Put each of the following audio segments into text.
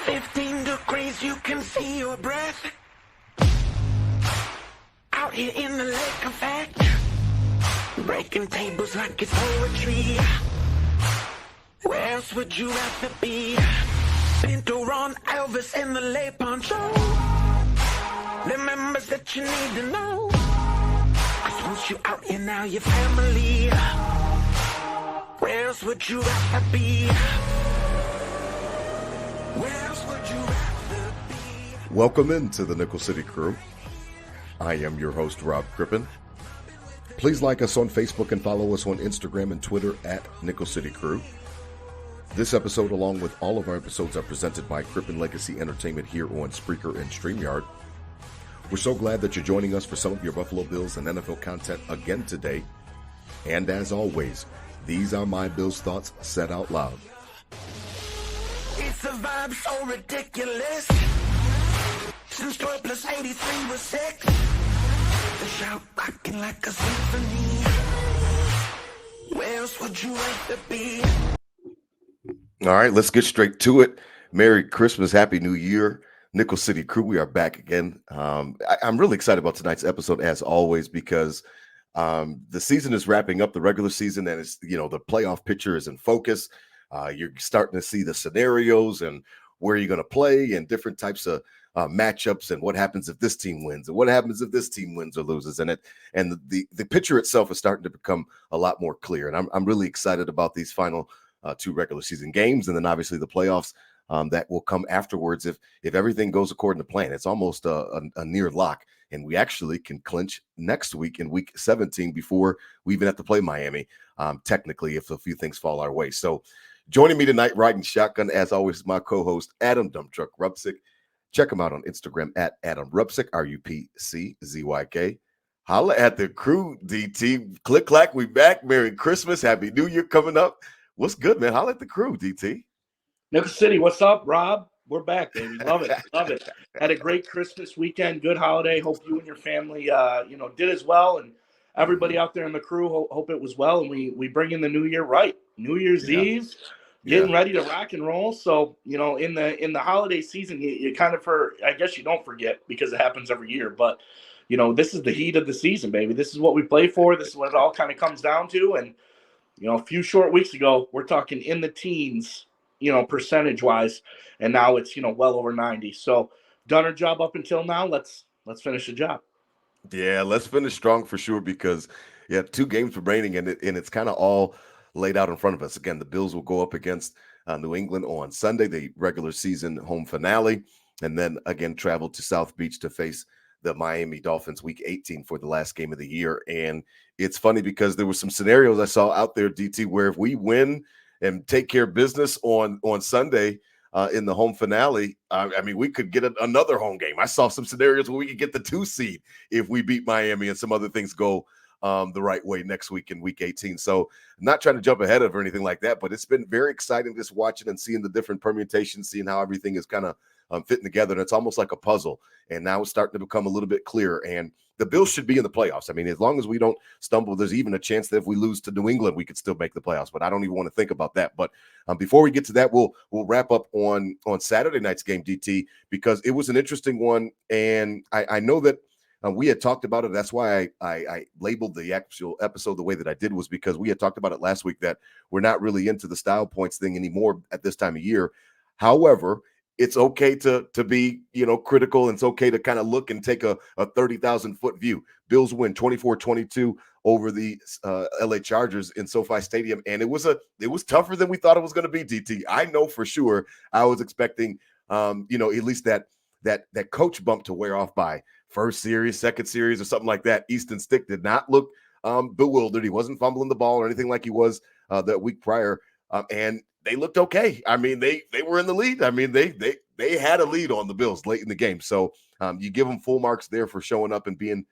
15 degrees, you can see your breath. Out here in the lake of fact, breaking tables like it's poetry. Where else would you rather be? Pinto, Ron, Elvis, and the Lay Poncho. The members that you need to know. 'Cause once you out here now, your family. Where else would you rather be? Where else would you rather be? Welcome into the Nickel City Crew. I am your host, Rob Crippen. Please like us on Facebook and follow us on Instagram and Twitter at Nickel City Crew. This episode, along with all of our episodes, are presented by Crippen Legacy Entertainment here on Spreaker and StreamYard. We're so glad that you're joining us for some of your Buffalo Bills and NFL content again today. And as always, these are my Bills thoughts said out loud. It's a vibe so ridiculous. Since 12 plus 83 was 6. The shout rocking like a symphony. Where else would you rather be? All right, let's get straight to it. Merry Christmas, Happy New Year. Nickel City Crew, we are back again. I'm really excited about tonight's episode, as always, because the season is wrapping up, the regular season, and it's, the playoff picture is in focus. You're starting to see the scenarios and where you're going to play and different types of matchups and what happens if this team wins and what happens if this team wins or loses. And the picture itself is starting to become a lot more clear. And I'm really excited about these final two regular season games, and then obviously the playoffs that will come afterwards if everything goes according to plan. It's almost a near lock, and we actually can clinch next week in week 17 before we even have to play Miami, technically, if a few things fall our way. So joining me tonight, riding shotgun, as always, is my co-host, Adam Dumptruck Rupsick. Check him out on Instagram at Adam Rupsick, RUPCZYK. Holla at the crew, DT. Click, clack, we back. Merry Christmas. Happy New Year coming up. What's good, man? Holla at the crew, DT. Nickel City, what's up, Rob? We're back, baby. Love it. Love it. Had a great Christmas weekend. Good holiday. Hope you and your family, did as well. And everybody out there in the crew, hope it was well. And we bring in the new year right. New Year's Eve, getting ready to rock and roll. So, in the holiday season, you kind of, I guess you don't forget because it happens every year. But, this is the heat of the season, baby. This is what we play for. This is what it all kind of comes down to. And, a few short weeks ago, we're talking in the teens, percentage-wise, and now it's, well over 90. So done our job up until now. Let's finish the job. Yeah, let's finish strong for sure because, two games remaining, and it's kind of all laid out in front of us. Again, the Bills will go up against New England on Sunday, the regular season home finale, and then again travel to South Beach to face the Miami Dolphins week 18 for the last game of the year. And it's funny because there were some scenarios I saw out there, DT, where if we win and take care of business on Sunday in the home finale, we could get another home game. I saw some scenarios where we could get the 2 seed if we beat Miami and some other things go the right way next week in week 18. So I'm not trying to jump ahead of or anything like that, but it's been very exciting just watching and seeing the different permutations, seeing how everything is kind of fitting together. And it's almost like a puzzle. And now it's starting to become a little bit clearer. And the Bills should be in the playoffs. As long as we don't stumble, there's even a chance that if we lose to New England, we could still make the playoffs. But I don't even want to think about that. But before we get to that, we'll wrap up on Saturday night's game, DT, because it was an interesting one. And I know that we had talked about it. That's why I labeled the actual episode the way that I did, was because we had talked about it last week that we're not really into the style points thing anymore at this time of year. However, it's okay to be, critical, and it's okay to kind of look and take a 30,000-foot view. Bills win 24-22 over the LA Chargers in SoFi Stadium, and it was tougher than we thought it was going to be, DT. I know for sure I was expecting, at least that coach bump to wear off by first series, second series, or something like that. Easton Stick did not look bewildered. He wasn't fumbling the ball or anything like he was that week prior, and they looked okay. They were in the lead. They had a lead on the Bills late in the game. So you give them full marks there for showing up and being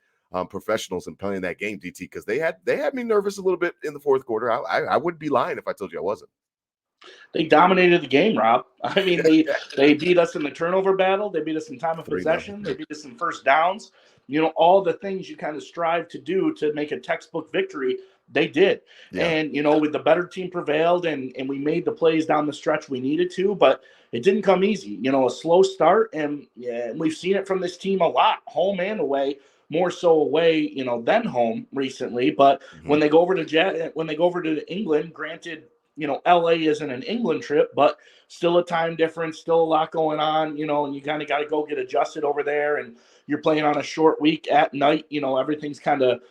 professionals and playing that game, DT, because they had me nervous a little bit in the fourth quarter. I would be lying if I told you I wasn't. They dominated the game, Rob. They beat us in the turnover battle. They beat us in time of possession. They beat us in first downs. All the things you kind of strive to do to make a textbook victory, They did. Yeah. And, with the better team prevailed and we made the plays down the stretch we needed to, but it didn't come easy. A slow start. And we've seen it from this team a lot, home and away, more so away, than home recently. But when they go over to England, granted, LA isn't an England trip, but still a time difference, still a lot going on, and you kind of got to go get adjusted over there. And you're playing on a short week at night, everything's kind of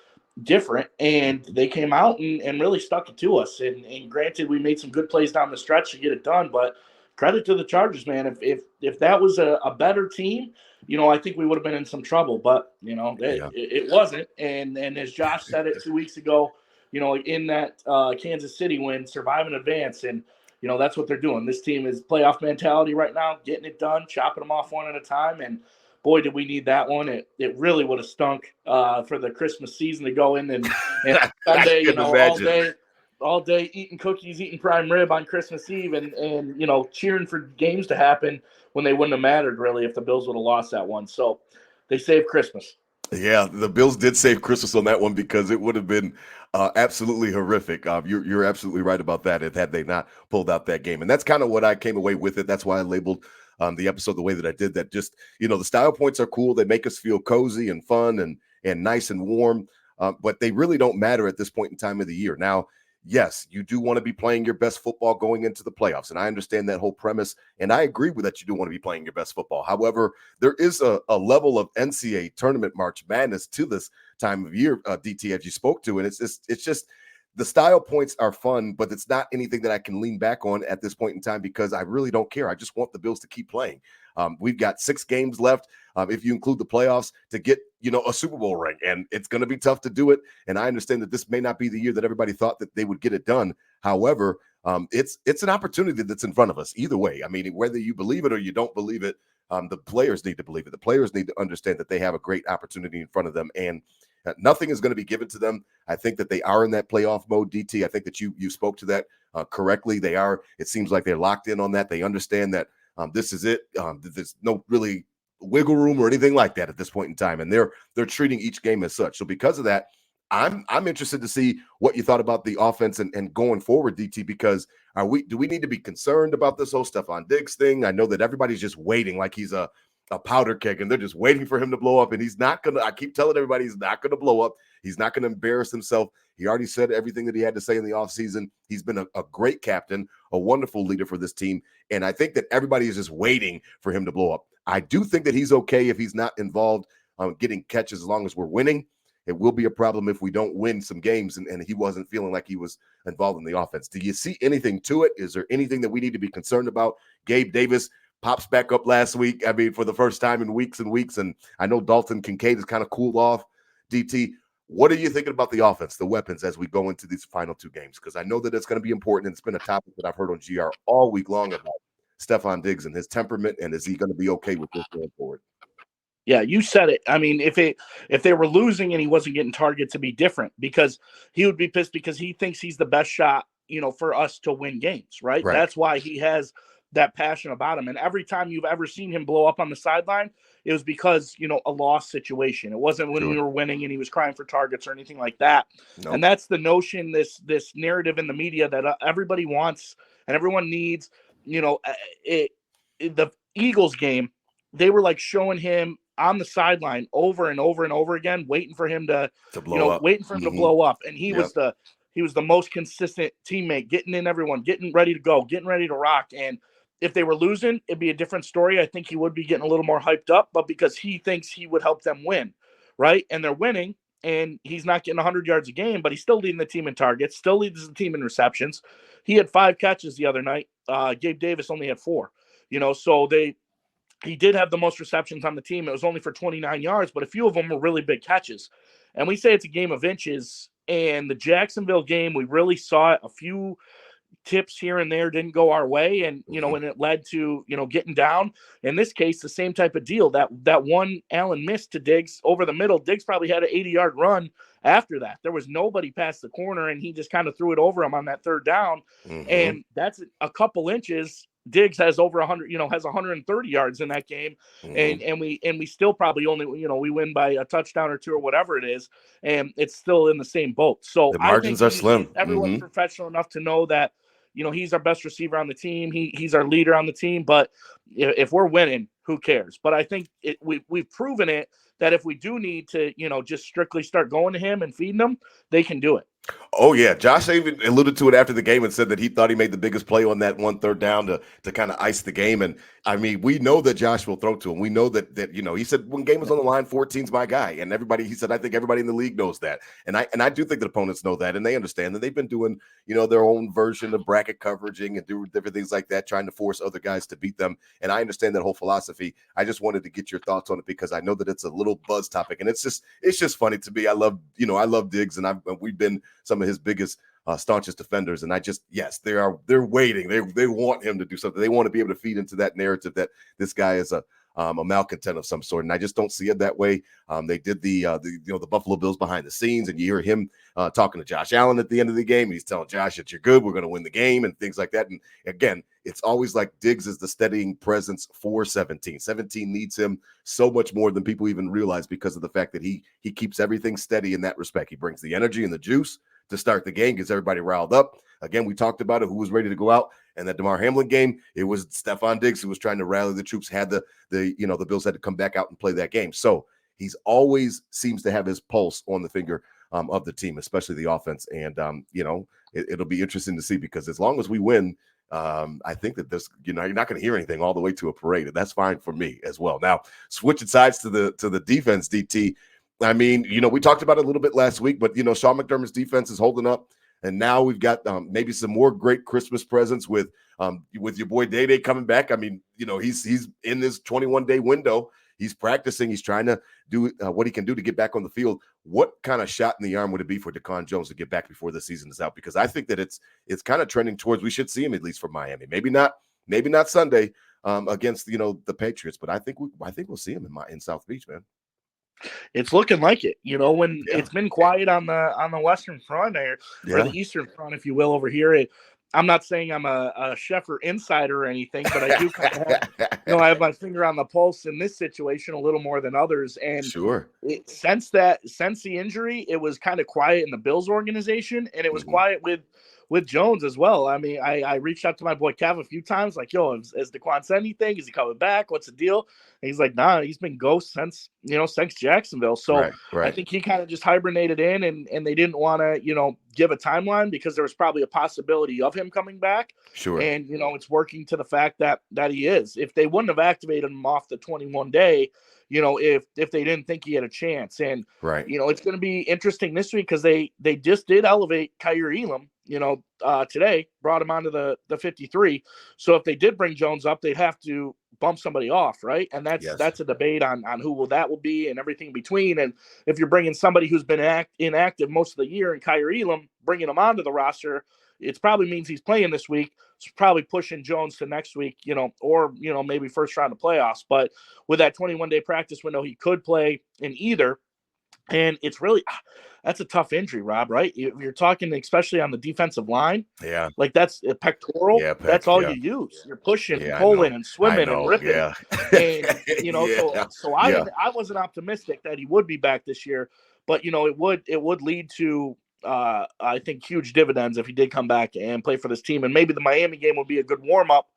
different. And they came out and really stuck it to us. And granted, we made some good plays down the stretch to get it done, but credit to the Chargers, man. If that was a better team, I think we would have been in some trouble, but it wasn't. And as Josh said it 2 weeks ago, in that Kansas City win, survive and advance. And, that's what they're doing. This team is playoff mentality right now, getting it done, chopping them off one at a time. And boy, did we need that one. It really would have stunk for the Christmas season to go in and Sunday, all day eating cookies, eating prime rib on Christmas Eve and cheering for games to happen when they wouldn't have mattered really if the Bills would have lost that one. So they saved Christmas. Yeah, the Bills did save Christmas on that one because it would have been absolutely horrific. You're absolutely right about that had they not pulled out that game. And that's kind of what I came away with it. That's why I labeled the episode the way that I did. That just, the style points are cool. They make us feel cozy and fun and nice and warm, but they really don't matter at this point in time of the year. Now, yes, you do want to be playing your best football going into the playoffs. And I understand that whole premise. And I agree with that. You do want to be playing your best football. However, there is a level of NCAA tournament March Madness to this time of year, DT, as you spoke to. And it's just the style points are fun, but it's not anything that I can lean back on at this point in time because I really don't care. I just want the Bills to keep playing. We've got 6 games left, if you include the playoffs, to get, a Super Bowl ring. And it's going to be tough to do it. And I understand that this may not be the year that everybody thought that they would get it done. However, it's an opportunity that's in front of us either way. I mean, whether you believe it or you don't believe it, the players need to believe it. The players need to understand that they have a great opportunity in front of them. And nothing is going to be given to them. I think that they are in that playoff mode, DT. I think that you spoke to that correctly. They are. It seems like they're locked in on that. They understand that this is it. There's no really wiggle room or anything like that at this point in time, and they're treating each game as such. So because of that, I'm interested to see what you thought about the offense and going forward, DT. Because do we need to be concerned about this whole Stephon Diggs thing? I know that everybody's just waiting like he's a powder keg, and they're just waiting for him to blow up. And he's not gonna. I keep telling everybody he's not gonna blow up. He's not gonna embarrass himself. He already said everything that he had to say in the offseason. He's been a great captain, a wonderful leader for this team. And I think that everybody is just waiting for him to blow up. I do think that he's okay if he's not involved getting catches as long as we're winning. It will be a problem if we don't win some games and he wasn't feeling like he was involved in the offense. Do you see anything to it? Is there anything that we need to be concerned about? Gabe Davis pops back up last week. I mean, for the first time in weeks and weeks. And I know Dalton Kincaid has kind of cooled off. DT, what are you thinking about the offense, the weapons, as we go into these final 2 games? Because I know that it's going to be important. And it's been a topic that I've heard on GR all week long about Stephon Diggs and his temperament. And is he going to be okay with this going forward? Yeah, you said it. I mean, if they were losing and he wasn't getting targets, it'd be different because he would be pissed because he thinks he's the best shot, for us to win games, right? That's why he has that passion about him. And every time you've ever seen him blow up on the sideline, it was because, a loss situation. It wasn't when we were winning and he was crying for targets or anything like that. Nope. And that's the notion, this narrative in the media that everybody wants and everyone needs. The Eagles game, they were like showing him on the sideline over and over and over again, waiting for him to blow up. Waiting for him to blow up. And he was the most consistent teammate, getting in everyone, getting ready to go, getting ready to rock. And if they were losing, it'd be a different story. I think he would be getting a little more hyped up, but because he thinks he would help them win, right? And they're winning, and he's not getting 100 yards a game, but he's still leading the team in targets, still leads the team in receptions. He had 5 catches the other night. Gabe Davis only had 4. So he did have the most receptions on the team. It was only for 29 yards, but a few of them were really big catches. And we say it's a game of inches. And the Jacksonville game, we really saw it. A few tips here and there didn't go our way. And, and it led to, getting down. In this case, the same type of deal. That one Allen missed to Diggs over the middle. Diggs probably had an 80-yard run after that. There was nobody past the corner, and he just kind of threw it over him on that 3rd down. And that's a couple inches Diggs has over 100, has 130 yards in that game, and we still probably only, we win by a touchdown or two or whatever it is, and it's still in the same boat. So The I think margins are slim. everyone's professional enough to know that, he's our best receiver on the team. He's our leader on the team. But if we're winning, who cares? But I think we've proven it that if we do need to, just strictly start going to him and feeding him, they can do it. Oh, yeah. Josh even alluded to it after the game and said that he thought he made the biggest play on that 1 3rd down to kind of ice the game. And I mean, we know that Josh will throw to him. We know that he said when game was on the line, 14's my guy. And he said, I think everybody in the league knows that. And I do think that opponents know that, and they understand that they've been doing, their own version of bracket coveraging and do different things like that, trying to force other guys to beat them. And I understand that whole philosophy. I just wanted to get your thoughts on it because I know that it's a little buzz topic, and it's just funny to me. I love Diggs, and we've been some of his biggest staunchest defenders, and they're waiting. They want him to do something. They want to be able to feed into that narrative that this guy is a malcontent of some sort, and I just don't see it that way. They did the Buffalo Bills behind the scenes, and you hear him talking to Josh Allen at the end of the game. He's telling Josh that you're good, we're going to win the game, and things like that. And again, it's always like Diggs is the steadying presence for 17. 17 needs him so much more than people even realize because of the fact that he keeps everything steady in that respect. He brings the energy and the juice to start the game, gets everybody riled up. Again, we talked about it, who was ready to go out. And that DeMar Hamlin game, it was Stephon Diggs who was trying to rally the troops, had the Bills had to come back out and play that game. So he's always seems to have his pulse on the finger of the team, especially the offense. And, it'll be interesting to see because as long as we win, I think that you're not going to hear anything all the way to a parade. And that's fine for me as well. Now, switching sides to the defense, DT. I mean, we talked about it a little bit last week, but, Sean McDermott's defense is holding up. And now we've got maybe some more great Christmas presents with your boy Day coming back. I mean, he's in this 21-day window. He's practicing. He's trying to do what he can do to get back on the field. What kind of shot in the arm would it be for DeCon Jones to get back before the season is out? Because I think that it's kind of trending towards we should see him at least for Miami. Maybe not Sunday against the Patriots, but I think we'll see him in South Beach, man. It's looking like it, when it's been quiet on the Western front or the Eastern front, if you will, over here. I'm not saying I'm a chef or insider or anything, but I do kind of have, I have my finger on the pulse in this situation a little more than others. And sure, since the injury, it was kind of quiet in the Bills organization, and it was quiet with Jones as well. I mean, I reached out to my boy Kev a few times, like, yo, has Daquan said anything? Is he coming back? What's the deal? And he's like, nah, he's been ghost since Jacksonville. So right. I think he kind of just hibernated in, and they didn't want to, give a timeline because there was probably a possibility of him coming back. Sure. And, it's working to the fact that he is. If they wouldn't have activated him off the 21-day, if they didn't think he had a chance. And, right. It's going to be interesting this week because they just did elevate Kaiir Elam, today, brought him onto the 53. So if they did bring Jones up, they'd have to bump somebody off, right? And that's a debate on who that will be and everything between. And if you're bringing somebody who's been inactive most of the year and Kaiir Elam, bringing him onto the roster, it probably means he's playing this week. It's probably pushing Jones to next week, or maybe first round of playoffs. But with that 21-day practice window, he could play in either. And it's really, that's a tough injury, Rob, right? You're talking, especially on the defensive line. Yeah. Like that's a pectoral. Yeah, that's all you use. You're pushing, pulling, and swimming and ripping. Yeah. And, so I wasn't optimistic that he would be back this year, but, it would lead to, I think, huge dividends if he did come back and play for this team. And maybe the Miami game would be a good warm-up.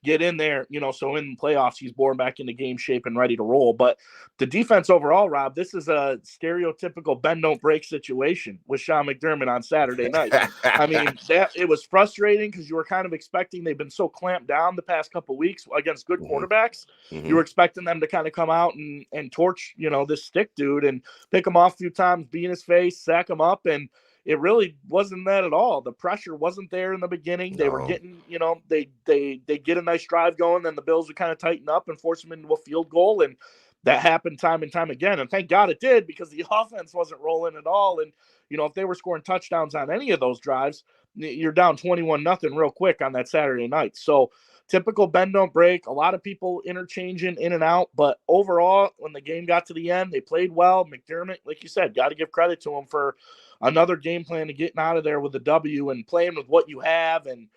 Get in there, so in the playoffs, he's born back into game shape and ready to roll. But the defense overall, Rob, this is a stereotypical bend, don't break situation with Sean McDermott on Saturday night. I mean, it was frustrating because you were kind of expecting, they've been so clamped down the past couple of weeks against good quarterbacks. You were expecting them to kind of come out and torch, this stick dude and pick him off a few times, be in his face, sack him up. And it really wasn't that at all. The pressure wasn't there in the beginning. They were getting, they get a nice drive going, then the Bills would kind of tighten up and force them into a field goal. And that happened time and time again. And thank God it did, because the offense wasn't rolling at all. And, if they were scoring touchdowns on any of those drives, you're down 21-0 real quick on that Saturday night. So typical bend, don't break. A lot of people interchanging in and out. But overall, when the game got to the end, they played well. McDermott, like you said, got to give credit to him for another game plan to getting out of there with a W and playing with what you have. And,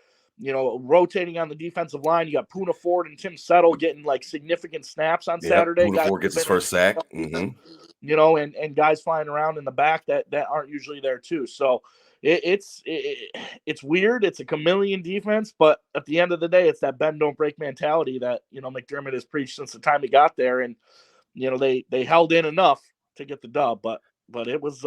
rotating on the defensive line. You got Poona Ford and Tim Settle getting like significant snaps on Saturday. Poona Ford gets his first sack. Mm-hmm. And guys flying around in the back that aren't usually there too. So it's weird. It's a chameleon defense, but at the end of the day, it's that bend don't break mentality that McDermott has preached since the time he got there, and they held in enough to get the dub, but it was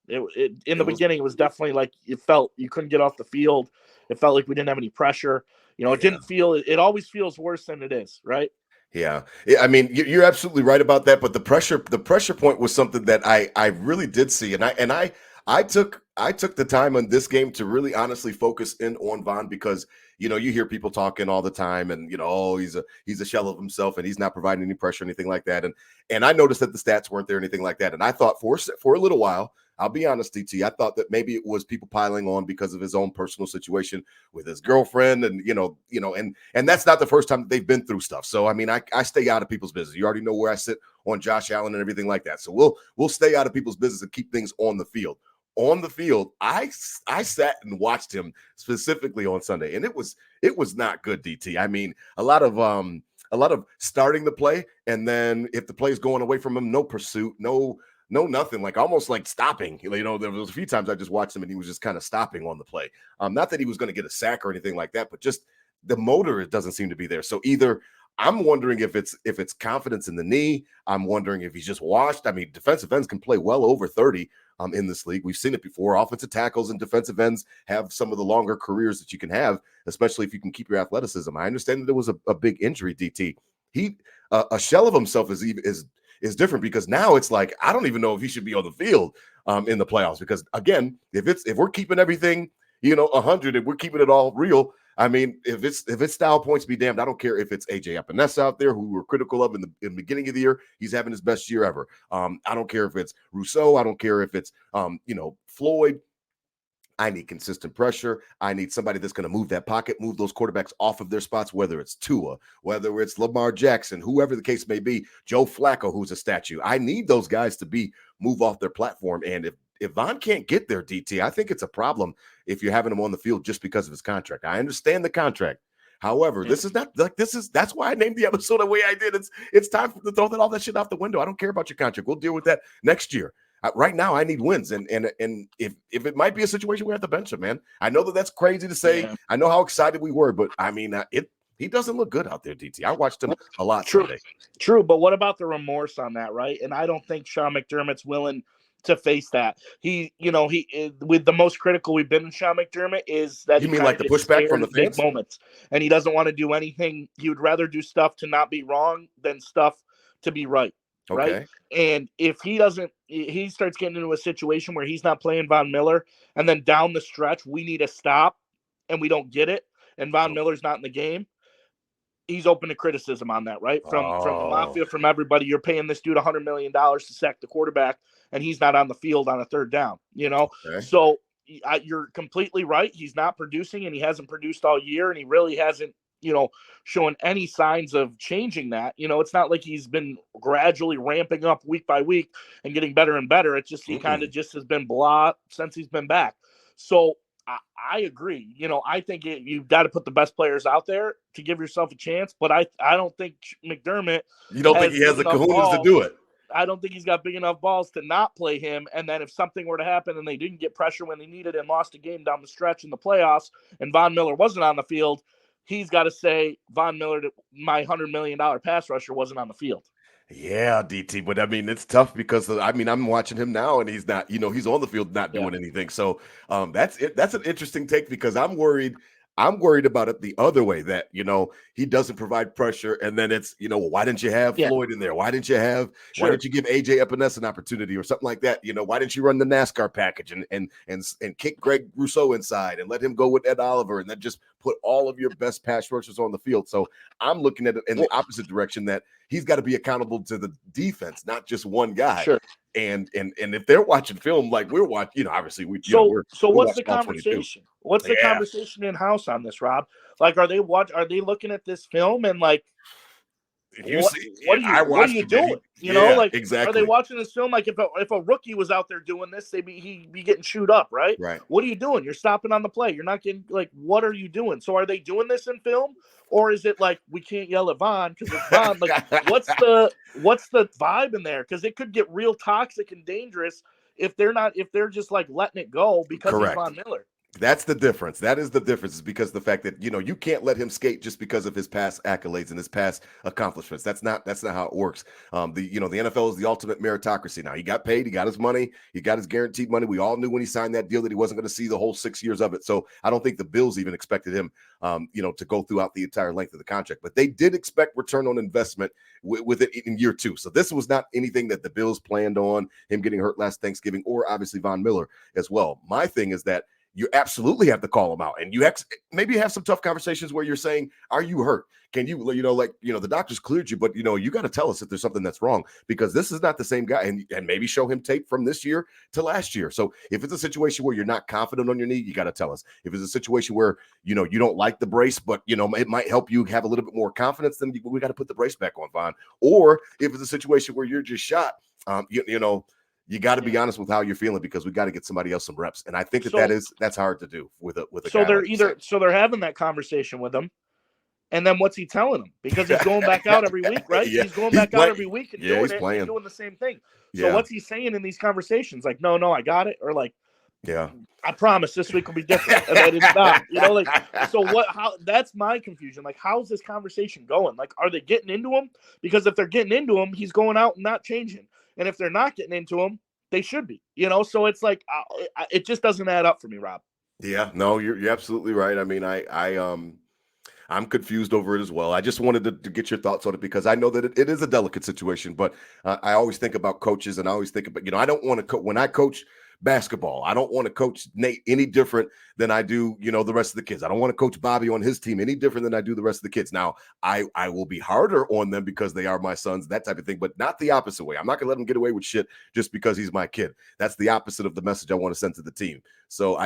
in the beginning it was definitely like you felt you couldn't get off the field. It felt like we didn't have any pressure. It didn't feel. It always feels worse than it is, right? Yeah. I mean, you're absolutely right about that. But the pressure point was something that I really did see, and I took the time on this game to really honestly focus in on Von, because you hear people talking all the time, and he's a shell of himself, and he's not providing any pressure or anything like that. And I noticed that the stats weren't there, anything like that. And I thought for a little while, I'll be honest, DT, I thought that maybe it was people piling on because of his own personal situation with his girlfriend, and and that's not the first time that they've been through stuff. So I mean, I stay out of people's business. You already know where I sit on Josh Allen and everything like that. So we'll stay out of people's business and keep things on the field. On the field, I sat and watched him specifically on Sunday, and it was not good, DT. I mean, a lot of starting the play, and then if the play is going away from him, no pursuit, no nothing, like almost like stopping. There was a few times I just watched him and he was just kind of stopping on the play. Not that he was going to get a sack or anything like that, but just the motor, it doesn't seem to be there. So either I'm wondering if it's confidence in the knee. I'm wondering if he's just washed. I mean, defensive ends can play well over 30 in this league. We've seen it before. Offensive tackles and defensive ends have some of the longer careers that you can have, especially if you can keep your athleticism. I understand that there was a big injury, DT. He a shell of himself is different, because now it's like I don't even know if he should be on the field in the playoffs, because again, if we're keeping everything 100 and we're keeping it all real, I mean, if it's style points be damned, I don't care if it's AJ Epinesa out there, who we're critical of in the beginning of the year. He's having his best year ever. I don't care if it's Rousseau. I don't care if it's Floyd. I need consistent pressure. I need somebody that's going to move that pocket, move those quarterbacks off of their spots, whether it's Tua, whether it's Lamar Jackson, whoever the case may be, Joe Flacco, who's a statue. I need those guys to move off their platform. And if Von can't get there, DT, I think it's a problem if you're having him on the field just because of his contract. I understand the contract. However, this is not like that's why I named the episode the way I did. It's time to throw all that shit out the window. I don't care about your contract. We'll deal with that next year. Right now, I need wins, and if it might be a situation we have to bench him, man. I know that's crazy to say. Yeah. I know how excited we were, but I mean, he doesn't look good out there, DT. I watched him a lot today. True, but what about the remorse on that, right? And I don't think Sean McDermott's willing to face that. He with the most critical we've been in Sean McDermott is that you mean like the pushback from the fans? Big moments, and he doesn't want to do anything. He would rather do stuff to not be wrong than stuff to be right. Right. Okay. And if he starts getting into a situation where he's not playing Von Miller, and then down the stretch, we need a stop and we don't get it, and Von Miller's not in the game, he's open to criticism on that, right? From the mafia, from everybody. You're paying this dude $100 million to sack the quarterback, and he's not on the field on a third down, Okay. So you're completely right. He's not producing, and he hasn't produced all year, and he really hasn't showing any signs of changing that. It's not like he's been gradually ramping up week by week and getting better and better. It's just he kind of just has been blah since he's been back. So I agree. I think you've got to put the best players out there to give yourself a chance. But I don't think McDermott. You don't think he has the kahunas to do it? I don't think he's got big enough balls to not play him. And then if something were to happen and they didn't get pressure when they needed and lost a game down the stretch in the playoffs, and Von Miller wasn't on the field, he's got to say, Von Miller, my $100 million pass rusher, wasn't on the field. Yeah, DT, but I mean, it's tough because I'm watching him now, and he's not, he's on the field not doing anything. So that's it. That's an interesting take, because I'm worried about it the other way, that he doesn't provide pressure, and then it's why didn't you have Floyd in there? Why didn't you give AJ Epinesa an opportunity or something like that? Why didn't you run the NASCAR package and kick Greg Rousseau inside and let him go with Ed Oliver, and then just put all of your best pass rushers on the field? So I'm looking at it in the opposite direction, that he's got to be accountable to the defense, not just one guy. Sure. And if they're watching film like we're watching, obviously we're what's the conversation? What's the conversation in house on this, Rob? Like, are they looking at this film and like, You what, see, what are you doing? You know, like, exactly. are they watching this film? Like, if a rookie was out there doing this, he'd be getting chewed up, right? Right. What are you doing? You're stopping on the play. You're not getting, like, what are you doing? So are they doing this in film, or is it like we can't yell at Von because it's Von? Like, what's the vibe in there? Because it could get real toxic and dangerous if they're just like letting it go because he's Von Miller. That's the difference. That is the difference, is because the fact that, you can't let him skate just because of his past accolades and his past accomplishments. That's not how it works. The NFL is the ultimate meritocracy. Now, he got paid, he got his money, he got his guaranteed money. We all knew when he signed that deal that he wasn't going to see the whole 6 years of it. So I don't think the Bills even expected him, to go throughout the entire length of the contract. But they did expect return on investment with it in year 2. So this was not anything that the Bills planned on, him getting hurt last Thanksgiving, or obviously Von Miller as well. My thing is that you absolutely have to call him out, and you maybe have some tough conversations where you're saying, are you hurt? Can you, the doctors cleared you, but you got to tell us if there's something that's wrong, because this is not the same guy, and maybe show him tape from this year to last year. So if it's a situation where you're not confident on your knee, you got to tell us. If it's a situation where, you don't like the brace, but it might help you have a little bit more confidence, then we got to put the brace back on, Von. Or if it's a situation where you're just shot, you got to be honest with how you're feeling, because we got to get somebody else some reps. And I think that's hard to do with a so guy they're they're having that conversation with him. And then what's he telling them? Because he's going back out every week, right? Yeah. He's going back out every week and doing it playing. and doing the same thing. So what's he saying in these conversations? Like, no, I got it. Or like, I promise this week will be different. And then it's not, so that's my confusion. Like, how's this conversation going? Like, are they getting into him? Because if they're getting into him, he's going out and not changing. And if they're not getting into him, they should be, so it's like, it just doesn't add up for me, Rob. Yeah, no, you're absolutely right. I mean, I'm confused over it as well. I just wanted to get your thoughts on it, because I know that it is a delicate situation, but I always think about coaches, and I always think about, I don't want to when I coach basketball, I don't want to coach Nate any different than I do, the rest of the kids. I don't want to coach Bobby on his team any different than I do the rest of the kids. Now, I will be harder on them because they are my sons, that type of thing, but not the opposite way. I'm not going to let him get away with shit just because he's my kid. That's the opposite of the message I want to send to the team. So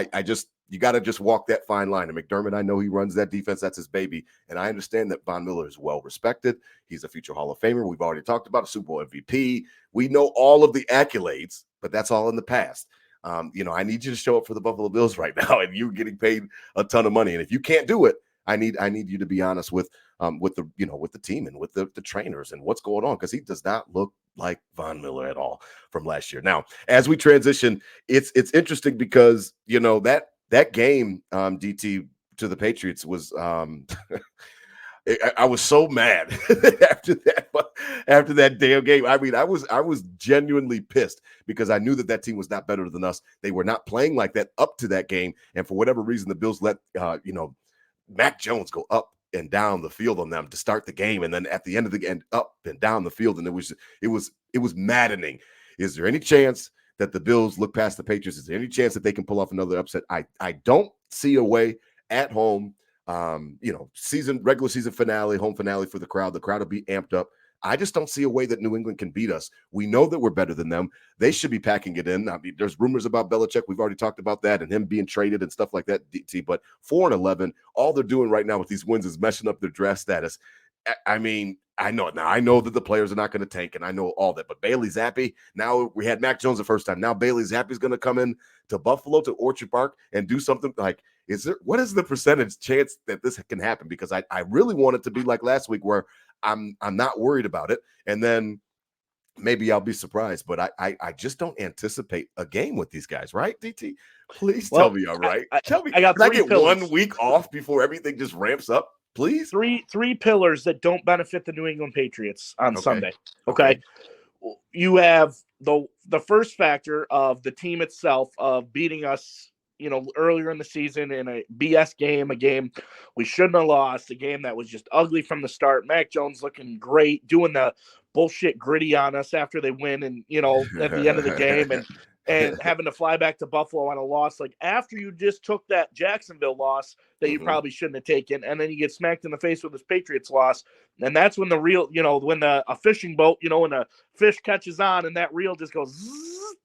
you got to just walk that fine line. And McDermott, I know he runs that defense. That's his baby. And I understand that Von Miller is well respected. He's a future Hall of Famer. We've already talked about a Super Bowl MVP. We know all of the accolades, but that's all in the past. I need you to show up for the Buffalo Bills right now, and you're getting paid a ton of money. And if you can't do it, I need you to be honest with the team and with the trainers and what's going on, because he does not look like Von Miller at all from last year. Now, as we transition, it's interesting because that game, DT, to the Patriots was I was so mad after that damn game. I mean, I was genuinely pissed, because I knew that team was not better than us. They were not playing like that up to that game, and for whatever reason, the Bills let Mac Jones go up and down the field on them to start the game, and then at the end of the game, up and down the field, and it was maddening. Is there any chance that the Bills look past the Patriots? Is there any chance that they can pull off another upset? I don't see a way at home. Regular season finale, home finale for the crowd. The crowd will be amped up. I just don't see a way that New England can beat us. We know that we're better than them. They should be packing it in. I mean, there's rumors about Belichick. We've already talked about that and him being traded and stuff like that, DT. But 4-11, all they're doing right now with these wins is messing up their draft status. I mean, I know it now. I know that the players are not going to tank, and I know all that. But Bailey Zappi, now we had Mac Jones the first time. Now Bailey Zappi is going to come in to Buffalo, to Orchard Park, and do something like, what is the percentage chance that this can happen? Because I really want it to be like last week, where I'm not worried about it. And then maybe I'll be surprised, but I just don't anticipate a game with these guys, right, DT? Please tell me I'm right. Tell me, can I get pillars. 1 week off before everything just ramps up? Please. Three pillars that don't benefit the New England Patriots on Sunday. Okay. You have the first factor of the team itself, of beating us, earlier in the season in a BS game, a game we shouldn't have lost, a game that was just ugly from the start. Mac Jones looking great, doing the bullshit gritty on us after they win, and at the end of the game, and having to fly back to Buffalo on a loss, like after you just took that Jacksonville loss that you probably shouldn't have taken, and then you get smacked in the face with this Patriots loss, and that's when the real, when a fishing boat, when a fish catches on and that reel just goes zzz,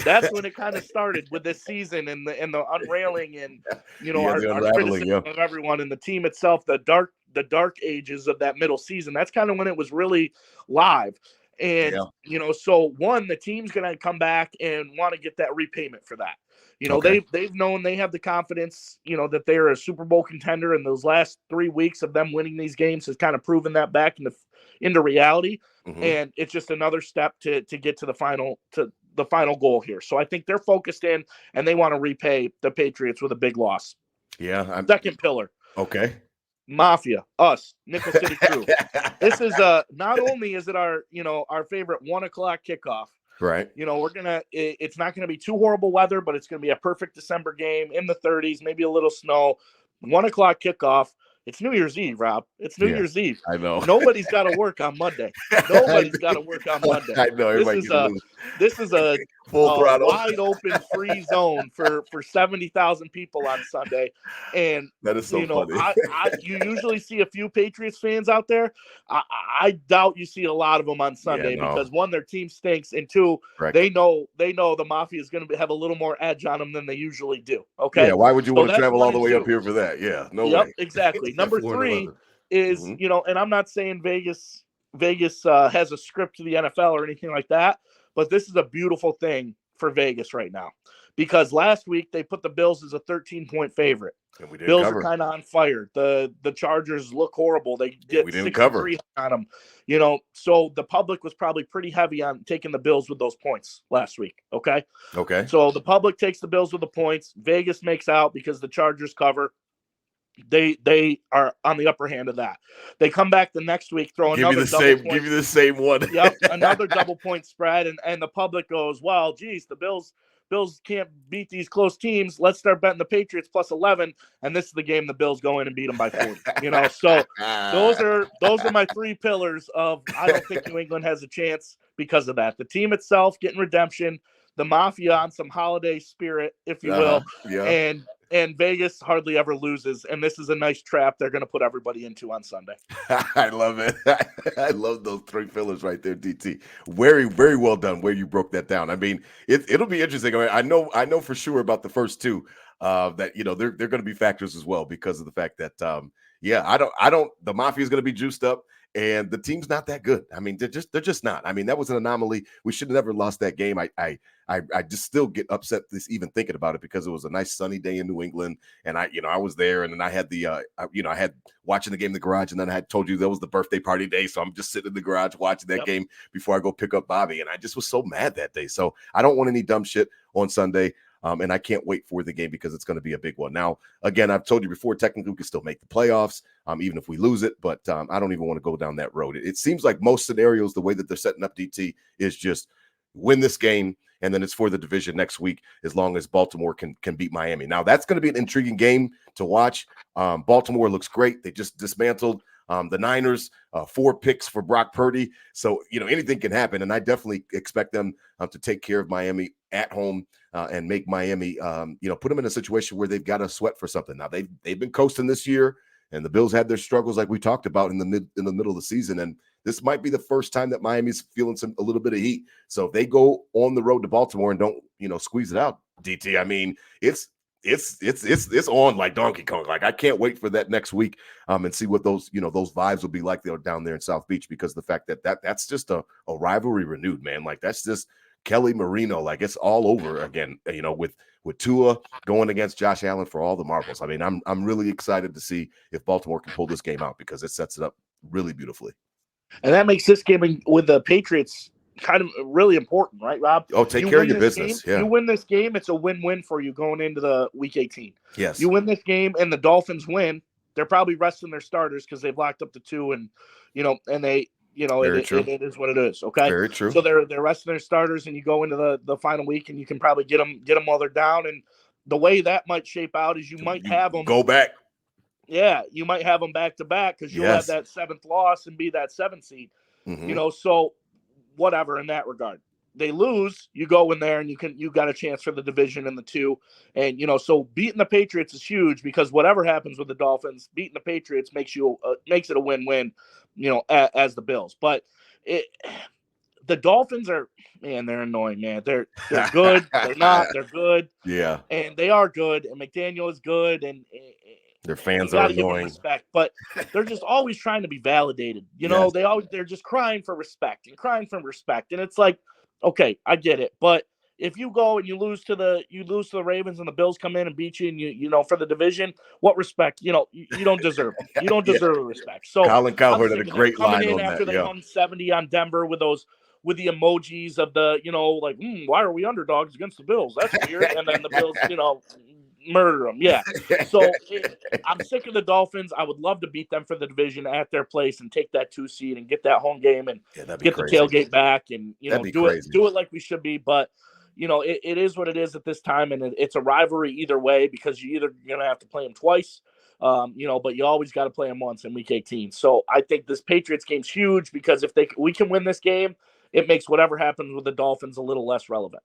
that's when it kind of started with this season, and the unrailing, and our criticism of everyone and the team itself, the the dark ages of that middle season. That's kind of when it was really live. And, so one, the team's going to come back and want to get that repayment for that. They've known they have the confidence, that they're a Super Bowl contender, and those last 3 weeks of them winning these games has kind of proven that back into reality. Mm-hmm. And it's just another step to get to the final goal here. So I think they're focused in, and they want to repay the Patriots with a big loss. Yeah. Second pillar. Okay. Mafia, us, Nickel City Crew. This is not only is it our favorite 1:00 kickoff. Right. It's not going to be too horrible weather, but it's going to be a perfect December game in the 30s, maybe a little snow. 1:00 kickoff. It's New Year's Eve, Rob. It's New Year's Eve. I know. Nobody's got to work on Monday. Nobody's got to work on Monday. I know. This is a full throttle, wide open free zone for 70,000 people on Sunday. And that is so funny. You usually see a few Patriots fans out there. I doubt you see a lot of them on Sunday because one, their team stinks, and two, they know the Mafia is going to have a little more edge on them than they usually do. Okay. Yeah. Why would you want to travel all the way up here for that? Yeah. No way. Yep. Exactly. Number 3 is, and I'm not saying Vegas has a script to the NFL or anything like that, but this is a beautiful thing for Vegas right now because last week they put the Bills as a 13-point favorite. Bills are kind of on fire. The Chargers look horrible. They get 63 on them, so the public was probably pretty heavy on taking the Bills with those points last week. Okay. So the public takes the Bills with the points. Vegas makes out because the Chargers cover. They are on the upper hand of that. They come back the next week, throw another give you the same one. Yep, another double point spread, and the public goes, well, geez, the Bills can't beat these close teams. Let's start betting the Patriots plus 11, and this is the game the Bills go in and beat them by 40. So those are my 3 pillars of I don't think New England has a chance because of that. The team itself getting redemption, the Mafia on some holiday spirit, if you will, and Vegas hardly ever loses, and this is a nice trap they're going to put everybody into on Sunday. I love it. I love those 3 pillars right there, DT. Very, very well done where you broke that down. I mean, it'll be interesting. I know for sure about the first 2 that they're going to be factors as well because of the fact that the Mafia is going to be juiced up. And the team's not that good. I mean, they're just not. I mean, that was an anomaly. We should have never lost that game. I just still get upset even thinking about it because it was a nice sunny day in New England, and I was there, and then I had I had watching the game in the garage, and then I had told you that was the birthday party day, so I'm just sitting in the garage watching that game before I go pick up Bobby, and I just was so mad that day. So I don't want any dumb shit on Sunday. And I can't wait for the game because it's going to be a big one. Now, again, I've told you before, technically we can still make the playoffs, even if we lose it. But I don't even want to go down that road. It seems like most scenarios, the way that they're setting up DT is just win this game, and then it's for the division next week as long as Baltimore can beat Miami. Now, that's going to be an intriguing game to watch. Baltimore looks great. They just dismantled the Niners, 4 picks for Brock Purdy. So, anything can happen. And I definitely expect them to take care of Miami at home and make Miami, put them in a situation where they've got to sweat for something. Now, they've been coasting this year, and the Bills had their struggles like we talked about in the middle of the season. And this might be the first time that Miami's feeling a little bit of heat. So if they go on the road to Baltimore and don't, squeeze it out, DT, I mean, it's on like Donkey Kong. Like I can't wait for that next week and see what those vibes will be like down there in South Beach, because the fact that's just a rivalry renewed, man. Like that's just Kelly Marino, like it's all over again, with Tua going against Josh Allen for all the marbles. I mean, I'm really excited to see if Baltimore can pull this game out because it sets it up really beautifully. And that makes this game with the Patriots kind of really important, right, Rob? Oh, take care of your business. You win this game, it's a win-win for you going into the Week 18. Yes. You win this game and the Dolphins win, they're probably resting their starters because they've locked up the 2 and they it is what it is. Okay. Very true. So they're resting their starters, and you go into the final week, and you can probably get them while they're down. And the way that might shape out is you might have them go back. Yeah, you might have them back to back because you'll have that 7th loss and be that 7th seed. Mm-hmm. So whatever in that regard. They lose, you go in there and you got a chance for the division and the 2. And so beating the Patriots is huge because whatever happens with the Dolphins, beating the Patriots makes it a win-win, as the Bills. But the Dolphins are, man, they're annoying, man. They're good. They're not. They're good. Yeah. And they are good. And McDaniel is good. And Their fans you are got to give them annoying. respect, but they're just always trying to be validated. Yes. They're just crying for respect and crying for respect. And it's like, okay, I get it. But if you go and you lose to the Ravens and the Bills come in and beat you and you for the division, what respect? You don't deserve it. You don't Yeah. deserve the respect. So Colin I'm Cowherd had sick a of them great coming line in on after that. they Yeah. hung 70 on Denver with the emojis of the, like, why are we underdogs against the Bills? That's weird. And then the Bills, murder them. Yeah. So I'm sick of the Dolphins. I would love to beat them for the division at their place and take that 2 seed and get that home game and Yeah, that'd be get the crazy. tailgate back and, That'd be do crazy. it like we should be. But, it is what it is at this time. And it's a rivalry either way because you're going to have to play them twice. But you always got to play them once in week 18. So I think this Patriots game's huge because if we can win this game, it makes whatever happens with the Dolphins a little less relevant.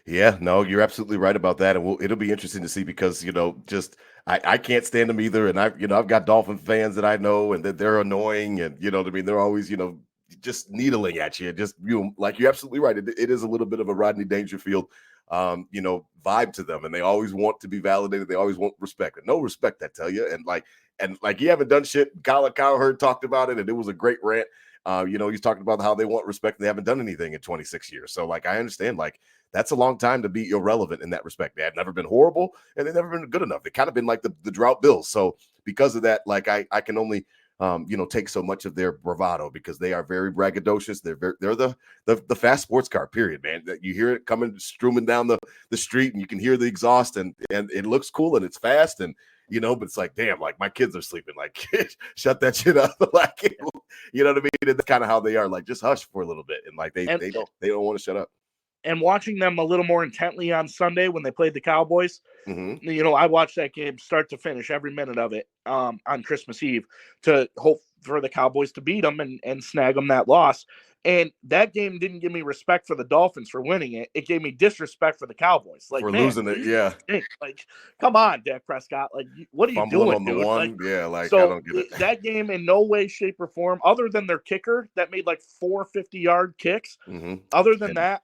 Yeah, no, you're absolutely right about that, and it'll be interesting to see because just I can't stand them either, and I've got Dolphin fans that I know, and that they're annoying, and what I mean, they're always just needling at you, just like you're absolutely right. It is a little bit of a Rodney Dangerfield, vibe to them, and they always want to be validated. They always want respect, and no respect, I tell you, and like you haven't done shit. Colin Cowherd talked about it, and it was a great rant. He's talking about how they want respect and they haven't done anything in 26 years. So I understand that's a long time to be irrelevant in that respect. They have never been horrible and they've never been good enough. They kind of been like the drought Bills. So because of that, I can only take so much of their bravado because they are very braggadocious. They're the fast sports car, period, man. That you hear it coming streaming down the street and you can hear the exhaust and it looks cool and it's fast and but it's like, damn, like my kids are sleeping. Like, shut that shit up. Like, you know what I mean? And that's kind of how they are. Like, just hush for a little bit. And they don't want to shut up. And watching them a little more intently on Sunday when they played the Cowboys, I watched that game start to finish, every minute of it, on Christmas Eve to hope for the Cowboys to beat them and snag them that loss. And that game didn't give me respect for the Dolphins for winning it. It gave me disrespect for the Cowboys. Like, for man, losing it, yeah. Like, come on, Dak Prescott. Like, what are you Fumbling doing, on the dude? one, yeah. Like, so I don't get it. That game in no way, shape, or form, other than their kicker that made like 4 50-yard kicks. Other than that,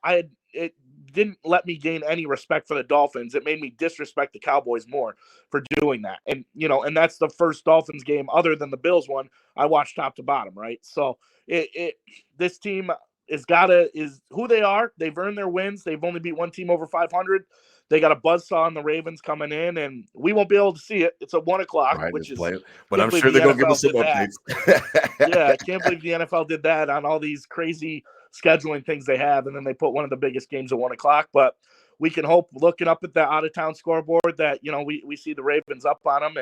it didn't let me gain any respect for the Dolphins. It made me disrespect the Cowboys more for doing that. And, and that's the first Dolphins game other than the Bills one I watched top to bottom. Right. So this team is who they are. They've earned their wins. They've only beat one team over 500. They got a buzzsaw on the Ravens coming in, and we won't be able to see it. It's at 1:00, right, which is. But I'm sure they're going to give us some updates. Yeah, I can't believe the NFL did that on all these crazy scheduling things they have, and then they put one of the biggest games at 1:00. But we can hope, looking up at the out-of-town scoreboard, that we see the Ravens up on them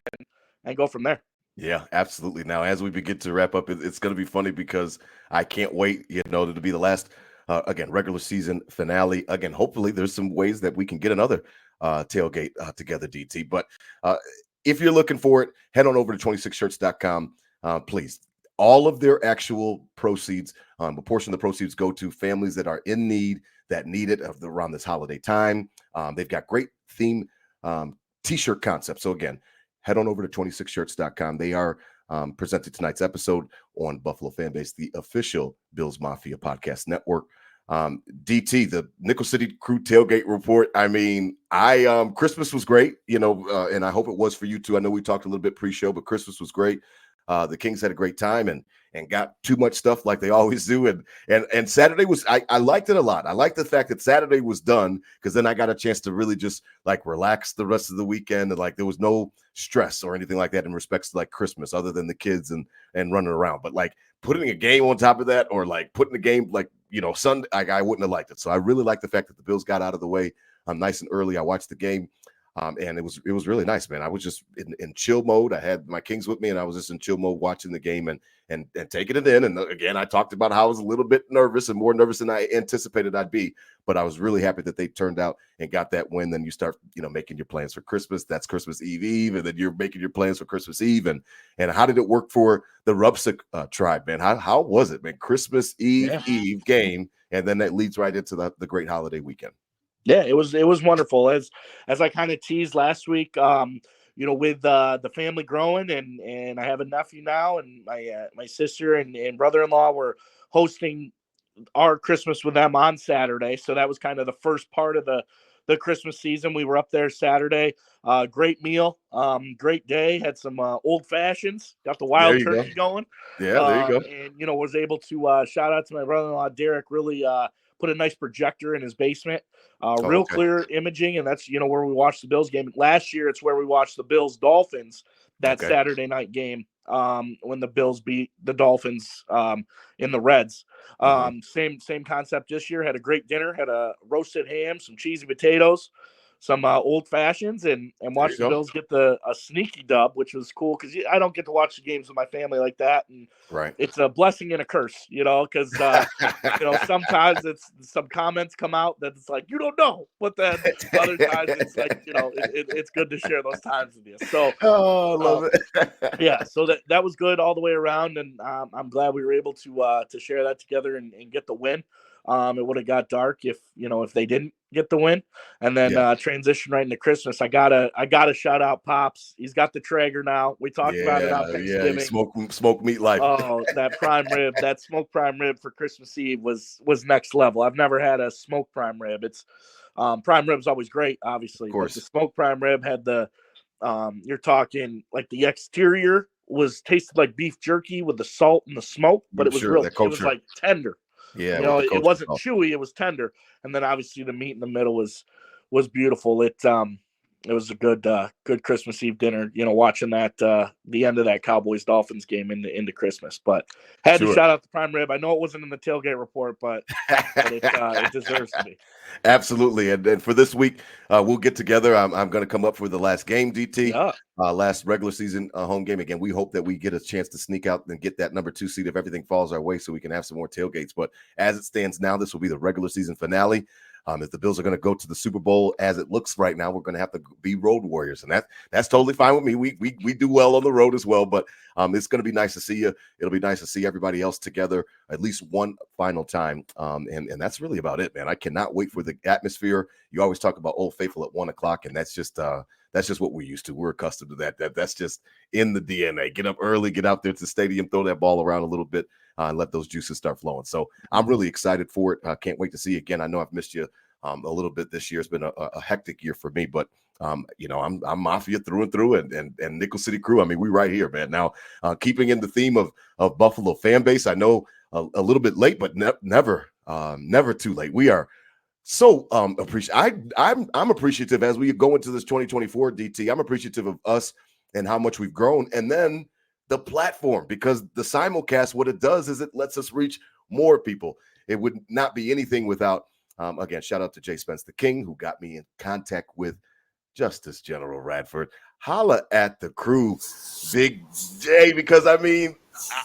and go from there. Yeah, absolutely. Now, as we begin to wrap up, it's going to be funny because I can't wait, to be the last, again, regular season finale. Again, hopefully there's some ways that we can get another tailgate together, DT. But if you're looking for it, head on over to 26shirts.com, please. All of their actual proceeds, a portion of the proceeds go to families that are in need, that need it around this holiday time. They've got great theme t-shirt concepts. So again, head on over to 26shirts.com. They are presenting tonight's episode on Buffalo Fanbase, the official Bills Mafia podcast network. DT, the Nickel City Crew tailgate report. I mean, Christmas was great, and I hope it was for you too. I know we talked a little bit pre-show, but Christmas was great. The Kings had a great time and got too much stuff like they always do. And Saturday was, I liked it a lot. I liked the fact that Saturday was done because then I got a chance to really just relax the rest of the weekend. And there was no stress or anything like that in respects to Christmas other than the kids and running around. But putting a game on top of that or putting a game Sunday, I wouldn't have liked it. So I really like the fact that the Bills got out of the way nice and early. I watched the game. And it was really nice, man. I was just in chill mode. I had my Kings with me, and I was just in chill mode watching the game and taking it in. And again, I talked about how I was a little bit nervous and more nervous than I anticipated I'd be. But I was really happy that they turned out and got that win. Then you start, making your plans for Christmas. That's Christmas Eve, and then you're making your plans for Christmas Eve. And how did it work for the Rubsick tribe, man? How was it, man? Christmas Eve game, and then that leads right into the great holiday weekend. Yeah, it was wonderful. As I kind of teased last week, with the family growing and I have a nephew now, and my sister and brother-in-law were hosting our Christmas with them on Saturday. So that was kind of the first part of the the Christmas season. We were up there Saturday. Great meal, great day. Had some old fashions. Got the wild turkey going. Yeah, there you go. And was able to shout out to my brother-in-law Derek. Really put a nice projector in his basement. Real clear imaging, and that's where we watched the Bills game. Last year, it's where we watched the Bills Dolphins that Saturday night game when the Bills beat the Dolphins in the Reds. Same concept this year. Had a great dinner. Had a roasted ham, some cheesy potatoes, some old fashions, and watched the Bills get a sneaky dub, which was cool because I don't get to watch the games with my family like that, and it's a blessing and a curse, because sometimes it's some comments come out that it's like you don't know, but then other times it's like it's good to share those times with you. So I love it. Yeah, so that was good all the way around, and I'm glad we were able to share that together and get the win. It would have got dark if they didn't get the win, and then transition right into Christmas. I gotta shout out Pops. He's got the Traeger now. We talked about it on Thanksgiving. Smoked meat life. Oh, that prime rib, that smoked prime rib for Christmas Eve was next level. I've never had a smoked prime rib. It's prime rib's always great, obviously, but the smoked prime rib had the you're talking like the exterior tasted like beef jerky with the salt and the smoke, but it was it was like tender. Yeah, it wasn't chewy, it was tender. And then obviously the meat in the middle was beautiful. It was a good Christmas Eve dinner, watching that the end of that Cowboys Dolphins game into Christmas. But had to shout out the prime rib. I know it wasn't in the tailgate report, but it deserves to be. Absolutely. And for this week, we'll get together. I'm going to come up for the last game, DT. Yeah. Last regular season home game. Again, we hope that we get a chance to sneak out and get that number 2 seed if everything falls our way so we can have some more tailgates. But as it stands now, this will be the regular season finale. If the Bills are going to go to the Super Bowl as it looks right now, we're going to have to be road warriors, and that's totally fine with me. We do well on the road as well, but it's going to be nice to see you. It'll be nice to see everybody else together at least one final time, and that's really about it, man. I cannot wait for the atmosphere. You always talk about Old Faithful at 1 o'clock, and that's just what we're used to. We're accustomed to that. That's just in the DNA. Get up early, get out there to the stadium, throw that ball around a little bit. And let those juices start flowing. So I'm really excited for it. I can't wait to see you again. I know I've missed you a little bit this year. It's been a hectic year for me, but I'm Mafia through and through, and Nickel City Crew. I mean, we right here, man. Now, keeping in the theme of Buffalo fan base, I know a little bit late, but never too late. We are so appreciative. I'm appreciative as we go into this 2024 DT. I'm appreciative of us and how much we've grown, and then the platform, because the simulcast, what it does is it lets us reach more people. It would not be anything without, again, shout out to Jay Spence, the King, who got me in contact with Justus General Radford. Holla at the crew, Big J, because I mean,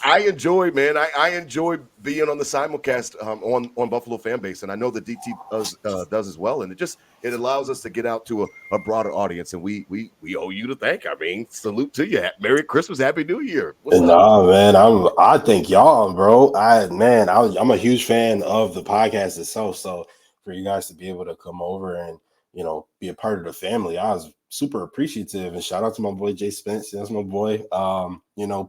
I enjoy, man. I enjoy being on the simulcast on Buffalo fan base, and I know the DT does as well. And it allows us to get out to a broader audience, and we owe you to thank. I mean, salute to you. Merry Christmas, Happy New Year. Man, I thank y'all, bro. I'm a huge fan of the podcast itself. So for you guys to be able to come over and be a part of the family, I was super appreciative, and shout out to my boy Jay Spence. That's my boy.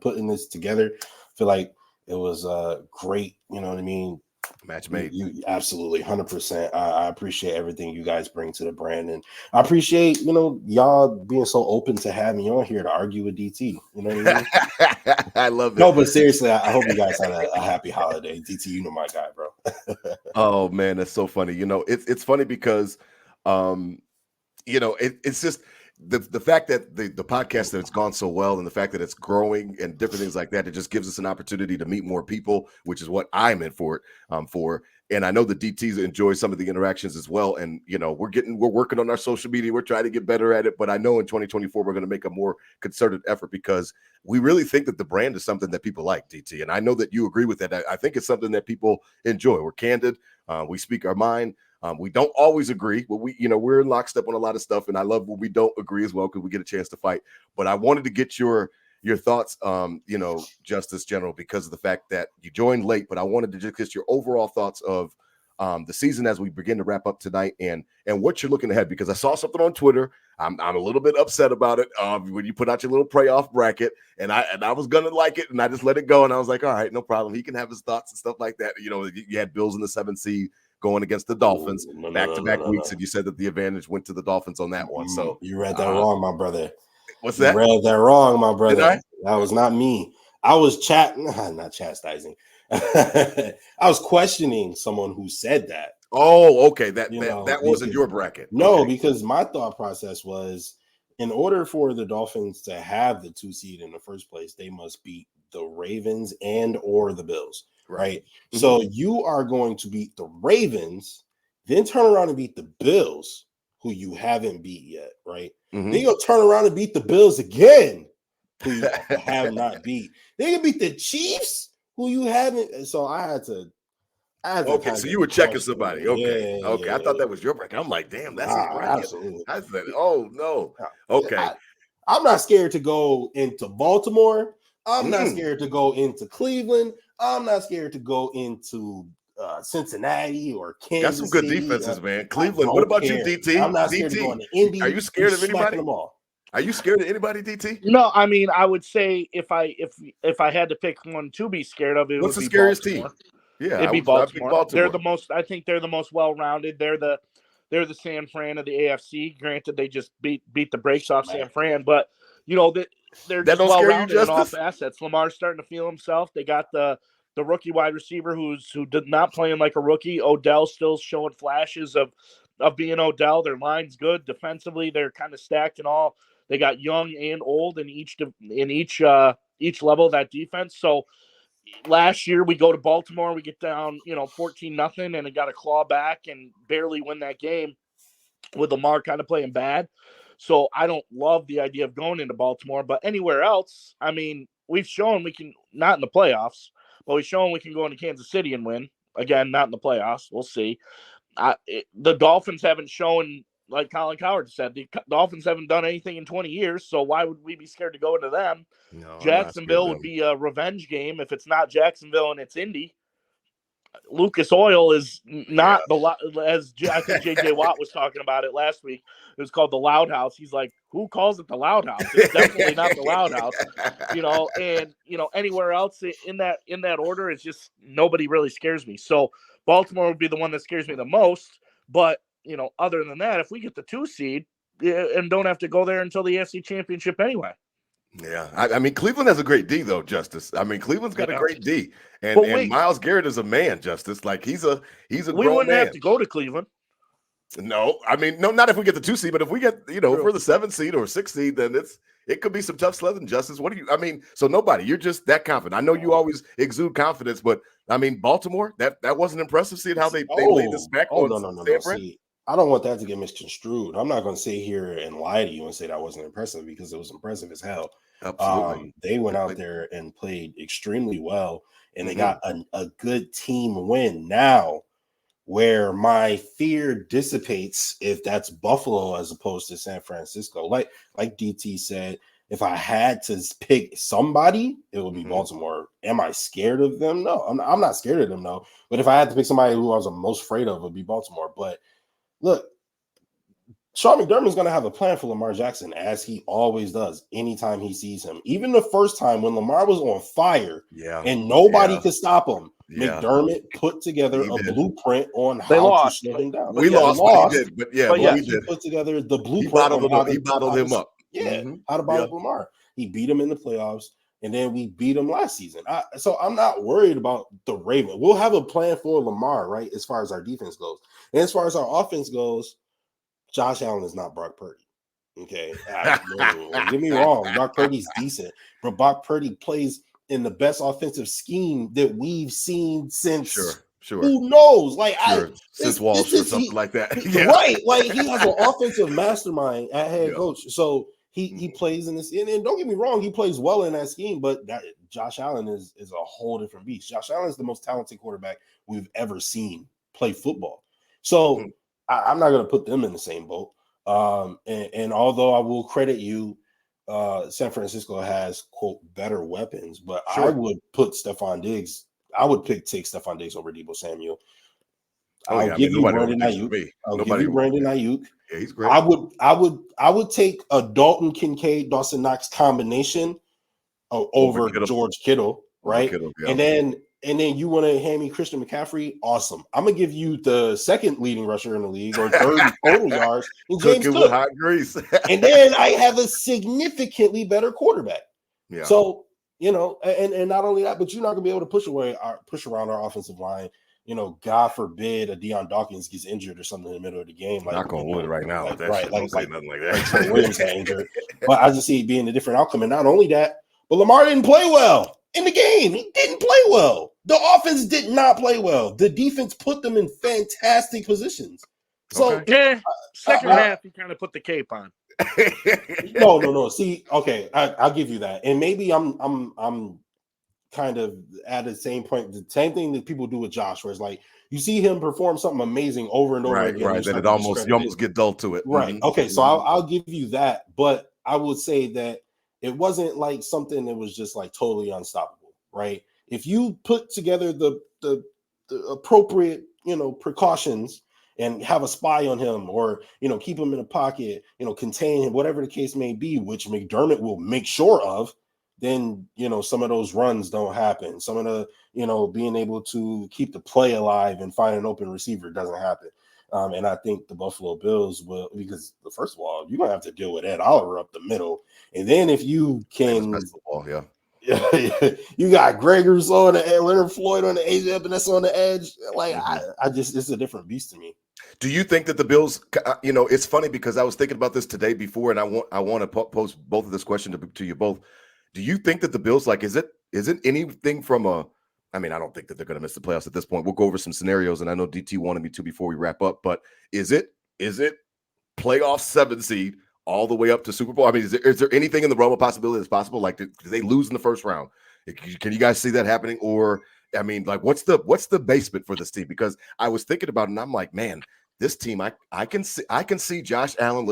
Putting this together, I feel like it was great. You know what I mean? Match made. You absolutely 100%. I appreciate everything you guys bring to the brand, and I appreciate y'all being so open to having me on here to argue with DT. You know what I mean? I love it. No, but seriously, I hope you guys had a happy holiday. DT, you know my guy, bro. Oh man, that's so funny. It's funny because it's just the fact that the podcast that it's gone so well, and the fact that it's growing and different things like that, it just gives us an opportunity to meet more people, which is what I'm in for it. And I know the DTs enjoy some of the interactions as well. And we're working on our social media. We're trying to get better at it. But I know in 2024 we're going to make a more concerted effort, because we really think that the brand is something that people like, DT. And I know that you agree with that. I think it's something that people enjoy. We're candid. We speak our mind. We don't always agree, but we're in lockstep on a lot of stuff, and I love when we don't agree as well, because we get a chance to fight. But I wanted to get your thoughts, Justus General, because of the fact that you joined late. But I wanted to just get your overall thoughts of the season as we begin to wrap up tonight, and what you're looking ahead. Because I saw something on Twitter. I'm a little bit upset about it when you put out your little playoff bracket, and I was gonna like it, and I just let it go, and I was like, all right, no problem. He can have his thoughts and stuff like that. You had Bills in the 7th seed, going against the Dolphins No, back-to-back weeks, and you said that the advantage went to the Dolphins on that one. So you read that wrong, my brother. What's you that? read that wrong, my brother. Did I? That was not me. I was not chastising. I was questioning someone who said that. Oh, okay. That wasn't your bracket. No, Okay. because my thought process was, in order for the Dolphins to have the 2 seed in the first place, they must beat the Ravens and or the Bills, right? Mm-hmm. So you are going to beat the Ravens, then turn around and beat the Bills, who you haven't beat yet, right? Mm-hmm. Then you'll turn around and beat the Bills again, who you have not beat. Then you beat the Chiefs, who you haven't. So I had to. Okay, so you were checking somebody. Okay, I thought that was your bracket. I'm like, damn, that's his bracket. Absolutely. I said, oh no. Okay. I'm not scared to go into Baltimore. I'm not scared to go into Cleveland. I'm not scared to go into Cincinnati or Kansas. Got some good defenses, man. Cleveland. What about you, DT? I'm not scared to go into Indy. Are you scared of anybody? Them all. Are you scared of anybody, DT? No, I mean, I would say if I had to pick one to be scared of, what's the scariest Baltimore. Team? Yeah, it'd be Baltimore. They're the most. I think they're the most well-rounded. They're the San Fran of the AFC. Granted, they just beat the brakes off San Fran, but they're just well-rounded in all facets. Lamar's starting to feel himself. They got the rookie wide receiver who did not playing like a rookie. Odell's still showing flashes of being Odell. Their line's good defensively. They're kind of stacked and all. They got young and old in each level of that defense. So last year we go to Baltimore, we get down 14-0, and it got a claw back and barely win that game with Lamar kind of playing bad. So I don't love the idea of going into Baltimore, but anywhere else, I mean, we've shown we can, not in the playoffs, but we've shown we can go into Kansas City and win. Again, not in the playoffs. We'll see. The Dolphins haven't shown, like Colin Cowherd said, the Dolphins haven't done anything in 20 years, so why would we be scared to go into them? No, Jacksonville would be a revenge game. If it's not Jacksonville and it's Indy, Lucas Oil is not as I think J.J. Watt was talking about it last week. It was called the Loud House. He's like, who calls it the Loud House? It's definitely not the Loud House. And anywhere else in that order, it's just nobody really scares me. So Baltimore would be the one that scares me the most. But other than that, if we get the 2 seed and don't have to go there until the AFC Championship anyway. Yeah, I mean, Cleveland has a great D, though, Justice. I mean, Cleveland's got a great D, and Myles Garrett is a man, Justice. Like he's a we wouldn't man. have to go to Cleveland. No, I mean, no, not if we get the 2 seed, but if we get if we're the 7th seed or 6th seed, then it could be some tough sledding, Justice. So nobody, you're just that confident. I know you always exude confidence, but I mean, Baltimore, that wasn't impressive. Seeing how they laid this back on no. See, I don't want that to get misconstrued. I'm not going to sit here and lie to you and say that wasn't impressive, because it was impressive as hell. Absolutely. They went out there and played extremely well, and they got a good team win. Now, where my fear dissipates if that's Buffalo as opposed to San Francisco, like DT said, if I had to pick somebody, it would be Baltimore. Am I scared of them? No, I'm not scared of them, no. But if I had to pick somebody who I was the most afraid of, it would be Baltimore. But look, Sean McDermott's going to have a plan for Lamar Jackson, as he always does anytime he sees him. Even the first time when Lamar was on fire and nobody could stop him, McDermott put together a blueprint on how to slow him down. We lost, but he did. But he put together the blueprint. He bottled him up. Yeah, how to bottle Lamar. He beat him in the playoffs, and then we beat him last season. So I'm not worried about the Ravens. We'll have a plan for Lamar, right, as far as our defense goes. And as far as our offense goes, Josh Allen is not Brock Purdy. Okay. Don't get me wrong. Brock Purdy's decent, but Brock Purdy plays in the best offensive scheme that we've seen since sure. Who knows? Like since Walsh or something like that. Right. Like he has an offensive mastermind at head coach. So he plays in this, and don't get me wrong, he plays well in that scheme, but Josh Allen is a whole different beast. Josh Allen is the most talented quarterback we've ever seen play football. So I'm not going to put them in the same boat. And although I will credit you, San Francisco has, quote, better weapons, but I would put Stephon Diggs. I would take Stephon Diggs over Deebo Samuel. I'll give you Brandon Ayuk. Yeah, he's great. I would take a Dalton Kincaid, Dawson Knox combination over George Kittle, right? Kittle, And then and then you want to hand me Christian McCaffrey, awesome. I'm gonna give you the second leading rusher in the league or third in total yards, and James Cooking Cook. with hot grease. And then I have a significantly better quarterback. Yeah. So, and not only that, but you're not gonna be able to push around our offensive line. God forbid a Deion Dawkins gets injured or something in the middle of the game. Knock on wood right now. Don't say nothing like that. Trey Williams got injured. But I just see it being a different outcome. And not only that, but Lamar didn't play well in the game. He didn't play well. The offense did not play well. The defense put them in fantastic positions. So second half, he kind of put the cape on. No. See, okay, I'll give you that. And maybe I'm kind of at the same point, the same thing that people do with Josh, where it's like you see him perform something amazing over and over again. Right. Then you almost get dull to it. Right. Mm-hmm. Okay. So I'll give you that, but I would say that it wasn't like something that was just like totally unstoppable, right? If you put together the appropriate, precautions and have a spy on him, or keep him in a pocket, contain him, whatever the case may be, which McDermott will make sure of, then some of those runs don't happen. Some of the being able to keep the play alive and find an open receiver doesn't happen. And I think the Buffalo Bills will, because first of all, you're gonna have to deal with Ed Oliver up the middle, and then if you can, you got Greg Rousseau on the edge, Leonard Floyd on the edge, and that's on the edge. Like I just, it's a different beast to me. Do you think that the Bills, it's funny because I was thinking about this today before, and I want to pose both of this question to you both. Do you think that the Bills, like, is it anything from I don't think that they're going to miss the playoffs at this point. We'll go over some scenarios, and I know DT wanted me to before we wrap up, but is it playoff 7 seed all the way up to Super Bowl? I mean, is there anything in the realm of possibility that's possible? Like, do they lose in the first round? Can you guys see that happening? Or, like, what's the basement for this team? Because I was thinking about it, and I'm like, man, this team, I can see Josh Allen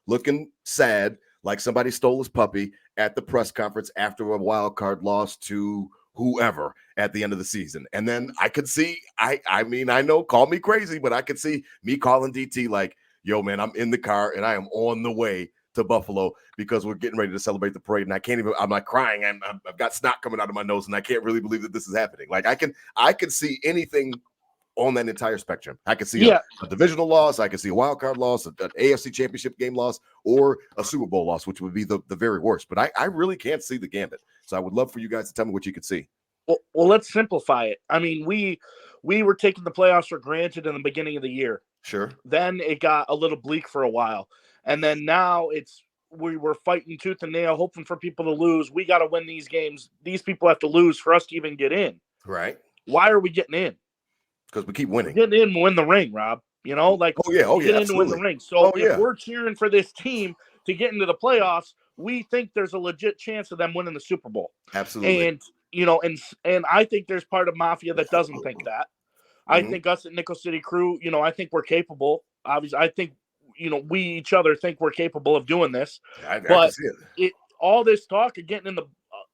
looking sad, like somebody stole his puppy at the press conference after a wild card loss to whoever at the end of the season. And then I could see, I know, call me crazy, but I could see me calling DT like, yo, man, I'm in the car and I am on the way to Buffalo because we're getting ready to celebrate the parade. And I'm like crying. I've got snot coming out of my nose and I can't really believe that this is happening. Like I can see anything on that entire spectrum. I could see a divisional loss. I could see a wild card loss, an AFC championship game loss, or a Super Bowl loss, which would be the very worst. But I really can't see the gambit. So I would love for you guys to tell me what you could see. Well, let's simplify it. I mean, we were taking the playoffs for granted in the beginning of the year. Sure. Then it got a little bleak for a while. And then now we were fighting tooth and nail, hoping for people to lose. We got to win these games. These people have to lose for us to even get in. Right. Why are we getting in? Because we keep winning. Getting in, win the ring, Rob. Get in to win the ring. So if we're cheering for this team to get into the playoffs, we think there's a legit chance of them winning the Super Bowl. Absolutely. And I think there's part of Mafia that doesn't think that. I think us at Nickel City Crew, I think we're capable. Obviously, I think, we each other think we're capable of doing this. I can see it. All this talk of getting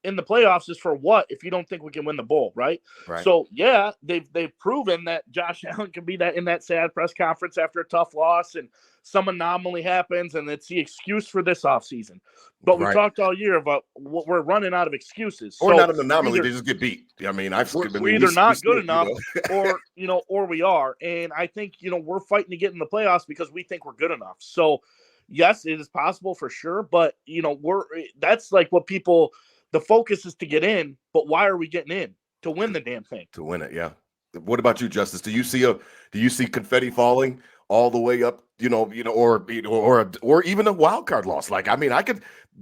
in the playoffs is for what if you don't think we can win the bowl, right? So they've proven that Josh Allen can be that in that sad press conference after a tough loss and some anomaly happens and it's the excuse for this offseason. But we talked all year about what we're running out of excuses. Or not an anomaly, they just get beat. I mean, we're either not good enough or we are. And I think, we're fighting to get in the playoffs because we think we're good enough. So yes, it is possible for sure, but that's like what people. The focus is to get in, but why are we getting in? To win the damn thing. To win it, yeah. What about you, Justus? Do you see confetti falling all the way up, or even a wild card loss? Like,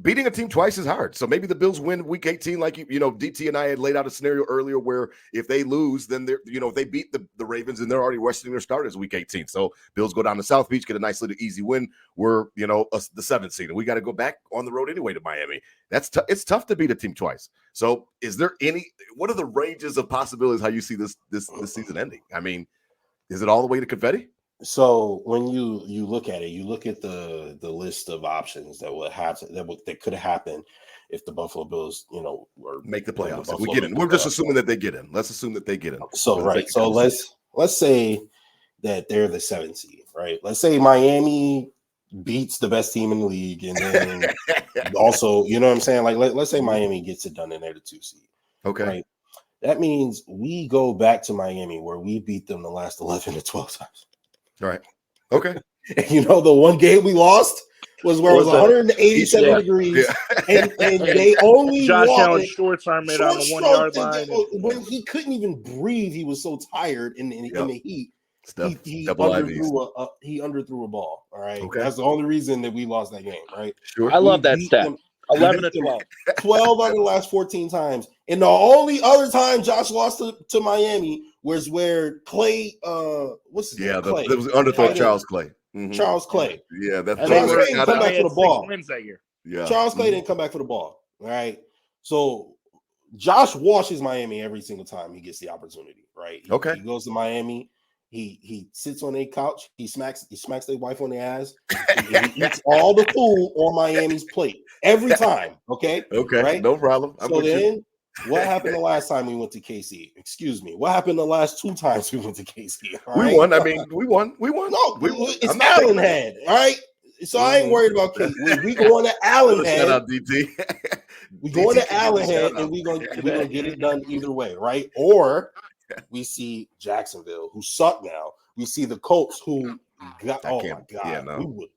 beating a team twice is hard. So maybe the Bills win week 18, like DT and I had laid out a scenario earlier where if they lose, then they're, if they beat the Ravens and they're already resting their starters week 18. So Bills go down to South Beach, get a nice little easy win. We're, the 7th seed, and we got to go back on the road anyway to Miami. It's tough to beat a team twice. So what are the ranges of possibilities how you see this season ending? I mean, is it all the way to confetti? So when you look at it, you look at the list of options that would happen that could happen if the Buffalo Bills, were make the playoffs. We get in. We're just assuming that they get in. Let's assume that they get in. So right. So let's say that they're the 7th seed, right? Let's say Miami beats the best team in the league, and then also, you know what I'm saying? Like let's say Miami gets it done and they're the 2 seed. Okay. Right? that means we go back to Miami where we beat them the last 11 to 12 times. All right. Okay. And you know, the one game we lost was where it was 187 degrees, and they only Josh won Allen's shorts are made on the 1 yard line. When he couldn't even breathe, he was so tired in the heat. He underthrew a ball. All right. Okay. That's the only reason that we lost that game, right? Sure. I love that stat. 11 to 12. 12 out of the last 14 times. And the only other time Josh lost to Miami was where Clay, what's his name? Clay. It was underthrow Charles Clay. Mm-hmm. Charles Clay. Yeah, that's Charles Clay didn't come back for the ball. Wins that year. Yeah. Charles Clay didn't come back for the ball. All right. So Josh washes Miami every single time he gets the opportunity, right? He goes to Miami. He sits on a couch. He smacks their wife on the ass. He eats all the food on Miami's plate every time. Okay. Right? No problem. So then, what happened the last time we went to KC? Excuse me. What happened the last 2 times we went to KC? We won. I mean, we won. No, it's Allenhead. All right. So I ain't worried about KC. We going to Allenhead. Shout out DT. We going to Allenhead, and we gonna get it done either way, right? Or we see Jacksonville, who suck now. We see the Colts, who got we would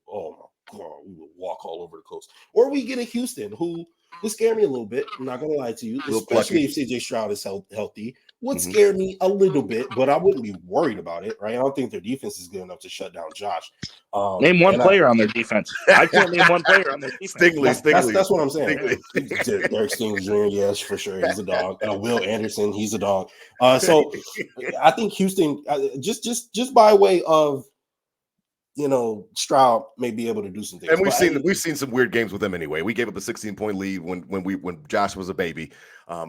walk all over the Colts. Or we get a Houston, who would scare me a little bit. I'm not gonna lie to you, especially if CJ Stroud is healthy. Would scare me a little bit, but I wouldn't be worried about it, right? I don't think their defense is good enough to shut down Josh. Name one player on their defense. I can't name one player on their defense. Stingley. That's what I'm saying. Derek Stingley Jr., yes, for sure. He's a dog. Will Anderson, he's a dog. So I think Houston, just by way of, Stroud may be able to do some things. And we've seen some weird games with them anyway. We gave up a 16-point lead when Josh was a baby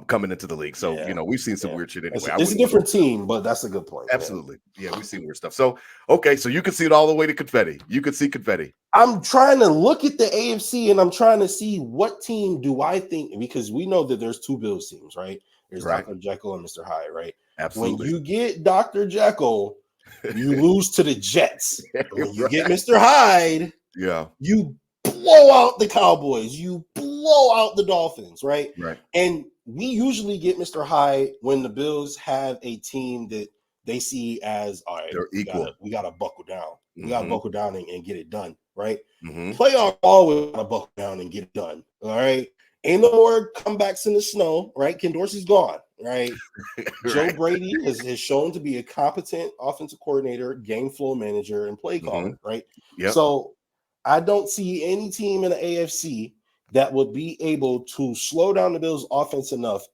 coming into the league. So we've seen some weird shit anyway. It's a different team, but that's a good point. Absolutely. Yeah, we've seen weird stuff. So so you can see it all the way to confetti. You could see confetti. I'm trying to look at the AFC and I'm trying to see what team do I think, because we know that there's 2 Bills teams, right? There's Dr. Jekyll and Mr. Hyde, right? Absolutely. When you get Dr. Jekyll, you lose to the Jets. When you get Mr. Hyde, you blow out the Cowboys. You blow out the Dolphins, right? Right. And we usually get Mr. Hyde when the Bills have a team that they see as, all right, they're equal. We gotta buckle down. We gotta buckle down and get it done, right? Mm-hmm. Playoff always gotta buckle down and get it done. All right. Ain't no more comebacks in the snow, right? Ken Dorsey's gone, right? Joe Brady has shown to be a competent offensive coordinator, game flow manager, and play caller, right? Yep. So I don't see any team in the AFC that would be able to slow down the Bills' offense enough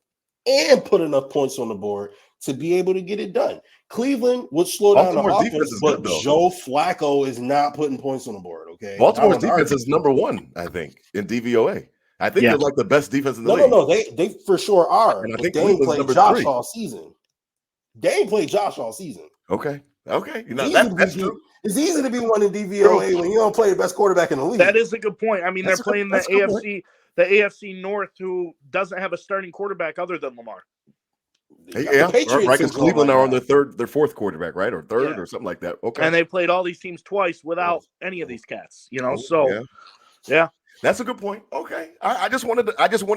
and put enough points on the board to be able to get it done. Cleveland would slow down the offense, but Joe Flacco is not putting points on the board, okay? Baltimore's defense is number 1, I think, in DVOA. I think they're like the best defense in the league. No, they for sure are. And I think they ain't played Josh all season. They ain't played Josh all season. Okay. That's true. It's easy to be one in DVOA when you don't play the best quarterback in the league. That is a good point. I mean, they're playing the AFC North, who doesn't have a starting quarterback other than Lamar. Yeah, right. Because Cleveland are on their 4th quarterback, right, or 3rd or something like that. Okay. And they played all these teams twice without any of these cats. That's a good point. Okay, I just wanted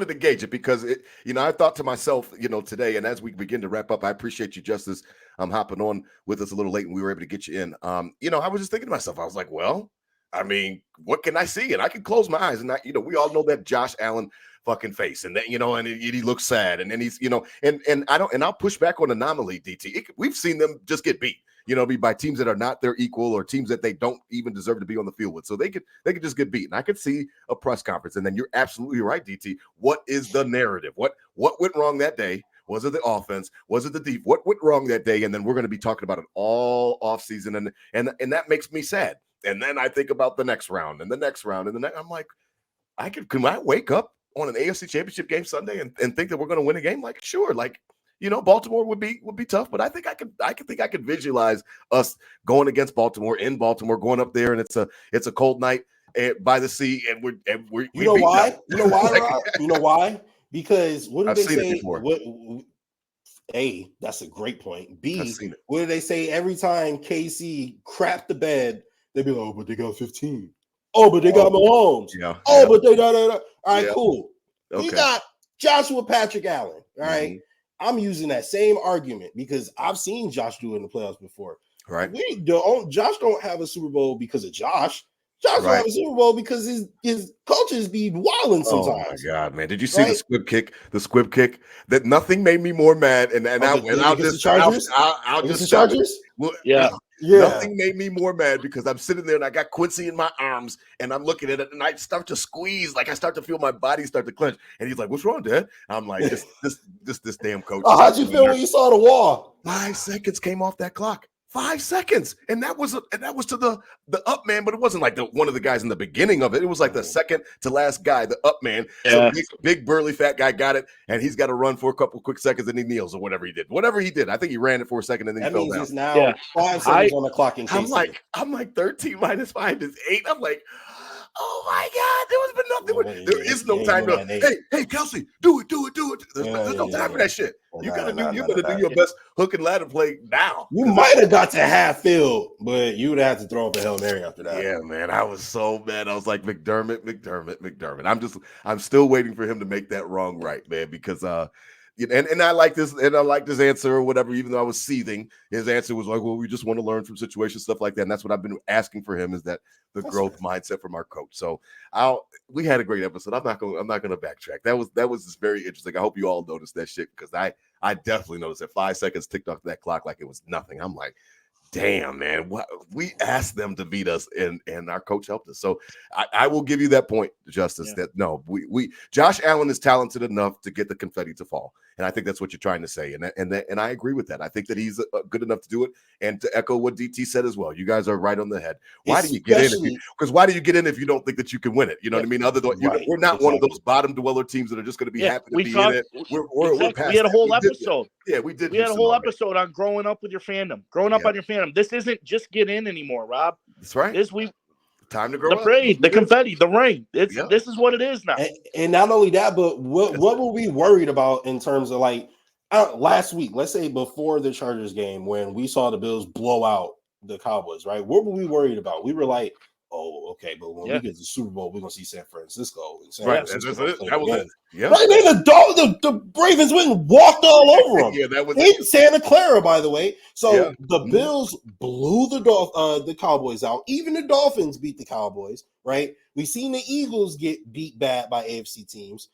to gauge it because I thought to myself, today, and as we begin to wrap up, I appreciate you, Justus, hopping on with us a little late, and we were able to get you in. I was just thinking to myself, I was like, well, I mean, what can I see? And I can close my eyes, and we all know that Josh Allen fucking face, and that and he looks sad, and then he's and I'll push back on Anomaly, DT. We've seen them just get beat. By teams that are not their equal or teams that they don't even deserve to be on the field with. So they could just get beaten. I could see a press conference, and then you're absolutely right, DT. What is the narrative? What went wrong that day? Was it the offense? Was it the deep? What went wrong that day? And then we're going to be talking about it all offseason, and that makes me sad. And then I think about the next round and the next round and the next. I'm like, can I wake up on an AFC Championship game Sunday and think that we're going to win a game? Like, sure, like. Baltimore would be tough, but I think I could visualize us going against Baltimore in Baltimore, going up there, and it's a cold night by the sea, and we're you know why? You know why? Rob? You know why? Because what do they say? A, that's a great point. B, what do they say every time KC crap the bed? They be like, oh, but they got 15. Oh, but they got Mahomes. But they da. All right, cool. Okay. We got Joshua Patrick Allen. All right. I'm using that same argument because I've seen Josh do it in the playoffs before. Right. Josh don't have a Super Bowl because of Josh. Josh don't have a Super Bowl because his coaches be wilding sometimes. Oh my God, man! Did you see the squib kick? The squib kick that nothing made me more mad, I'll just Chargers. Well, Yeah. Nothing made me more mad because I'm sitting there and I got Quincy in my arms and I'm looking at it and I start to squeeze, like I start to feel my body start to clench. And he's like, "What's wrong, Dad?" I'm like, "This damn coach." Oh, how'd you feel when you saw the wall? 5 seconds came off that clock. 5 seconds, and that was to the up man, but it wasn't like one of the guys in the beginning of it. It was like the second to last guy, the up man. Yeah. So big burly fat guy got it, and he's got to run for a couple quick seconds, and he kneels or whatever he did. Whatever he did, I think he ran it for a second, and then he fell down. It's now 5 seconds on the clock. I'm like 13 minus 5 is 8. I'm like, oh my God, there was been nothing. There is no time to. Hey, Kelsey, do it. There's no time for that shit. You gotta do your best hook and ladder play now. You might have got to half field, but you would have to throw up a Hail Mary after that. Yeah, man. I was so mad. I was like, McDermott. I'm still waiting for him to make that wrong right, man, because and I like this, and I like this answer or whatever, even though I was seething. His answer was like, well, we just want to learn from situations, stuff like that. And that's what I've been asking for him, is that the growth mindset from our coach. So we had a great episode. I'm not gonna backtrack. That was just very interesting. I hope you all noticed that shit, because I definitely noticed that 5 seconds ticked off that clock like it was nothing. I'm like, damn, man, what we asked them to beat us, and our coach helped us. So I will give you that point, Justus, that no, we Josh Allen is talented enough to get the confetti to fall. And I think that's what you're trying to say. And I agree with that. I think that he's good enough to do it. And to echo what DT said as well, you guys are right on the head. Why do you get in? Why do you get in if you don't think that you can win it? You know what I mean? Other than we're not one of those bottom dweller teams that are just going to be happy to be in it. We're past we had a whole episode. We did. We had a whole episode on growing up with your fandom. Growing up on your fandom. This isn't just get in anymore, Rob. That's right. Time to grow up. The parade, the confetti, the rain. This is what it is now. And not only that, but what were we worried about in terms of like last week? Let's say before the Chargers game, when we saw the Bills blow out the Cowboys, right? What were we worried about? We were like, oh, okay, but when we get to the Super Bowl, we're gonna see San Francisco. That was it. Yeah. Right, the Ravens went and walked all over them. That was in Santa Clara, by the way. So the Bills blew the Cowboys out. Even the Dolphins beat the Cowboys. Right? We've seen the Eagles get beat bad by AFC teams.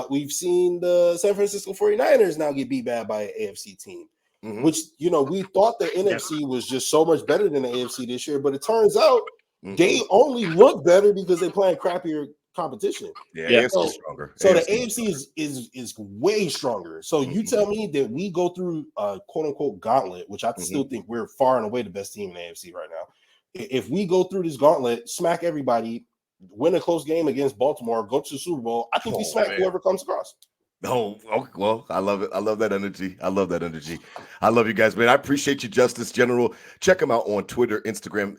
We've seen the San Francisco 49ers now get beat bad by an AFC team. Mm-hmm. Which we thought the NFC was just so much better than the AFC this year, but it turns out. Mm-hmm. They only look better because they're playing crappier competition. AFC is stronger. So the AFC is way stronger. So you tell me that we go through a quote unquote gauntlet, which I still think we're far and away the best team in the AFC right now. If we go through this gauntlet, smack everybody, win a close game against Baltimore, go to the Super Bowl, I think we smack whoever comes across. Oh, well, I love it. I love that energy. I love you guys, man. I appreciate you, Justus General. Check him out on Twitter, Instagram,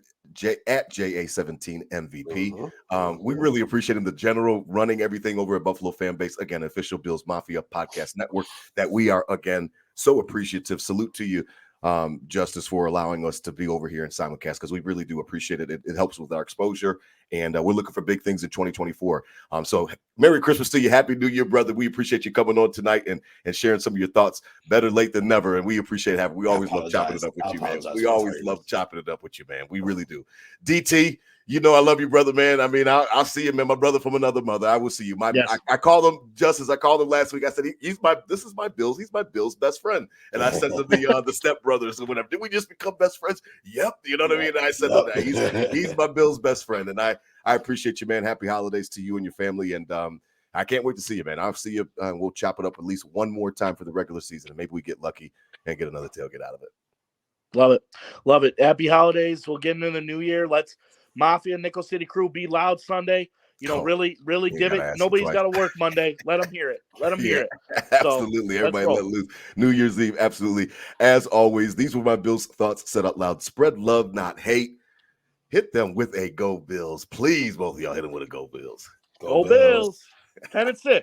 at JA17MVP. We really appreciate him, the General, running everything over at Buffalo Fan Base. Again, official Bills Mafia podcast network that we are, again, so appreciative. Salute to you, Justus, for allowing us to be over here in simulcast, because we really do appreciate it. It helps with our exposure, and we're looking for big things in 2024. So Merry Christmas to you. Happy New Year, brother. We appreciate you coming on tonight and sharing some of your thoughts. Better late than never, and we appreciate having. We always love chopping it up with you, man. We always love chopping it up with you, man. We really do. DT, I love you, brother, man. I mean, I'll see you, man. My brother from another mother. I will see you. I called him Justice. I called him last week. I said this is my Bills. He's my Bills' best friend. And I said to the step brothers and whatever. Did we just become best friends? Yep. You know what I mean? And I said that he's my Bills' best friend. And I appreciate you, man. Happy holidays to you and your family. And I can't wait to see you, man. I'll see you. We'll chop it up at least one more time for the regular season, and maybe we get lucky and get another tailgate out of it. Love it. Happy holidays. We'll get into the new year. Let's Mafia Nickel City Crew be loud Sunday. Really give it. Nobody's got to work Monday. Let them hear it. Hear it. Absolutely. Everybody let loose. New Year's Eve. Absolutely. As always, these were my Bills thoughts said out loud. Spread love, not hate. Hit them with a Go Bills. Please, both of y'all hit them with a Go Bills. Go Bills. 10-6.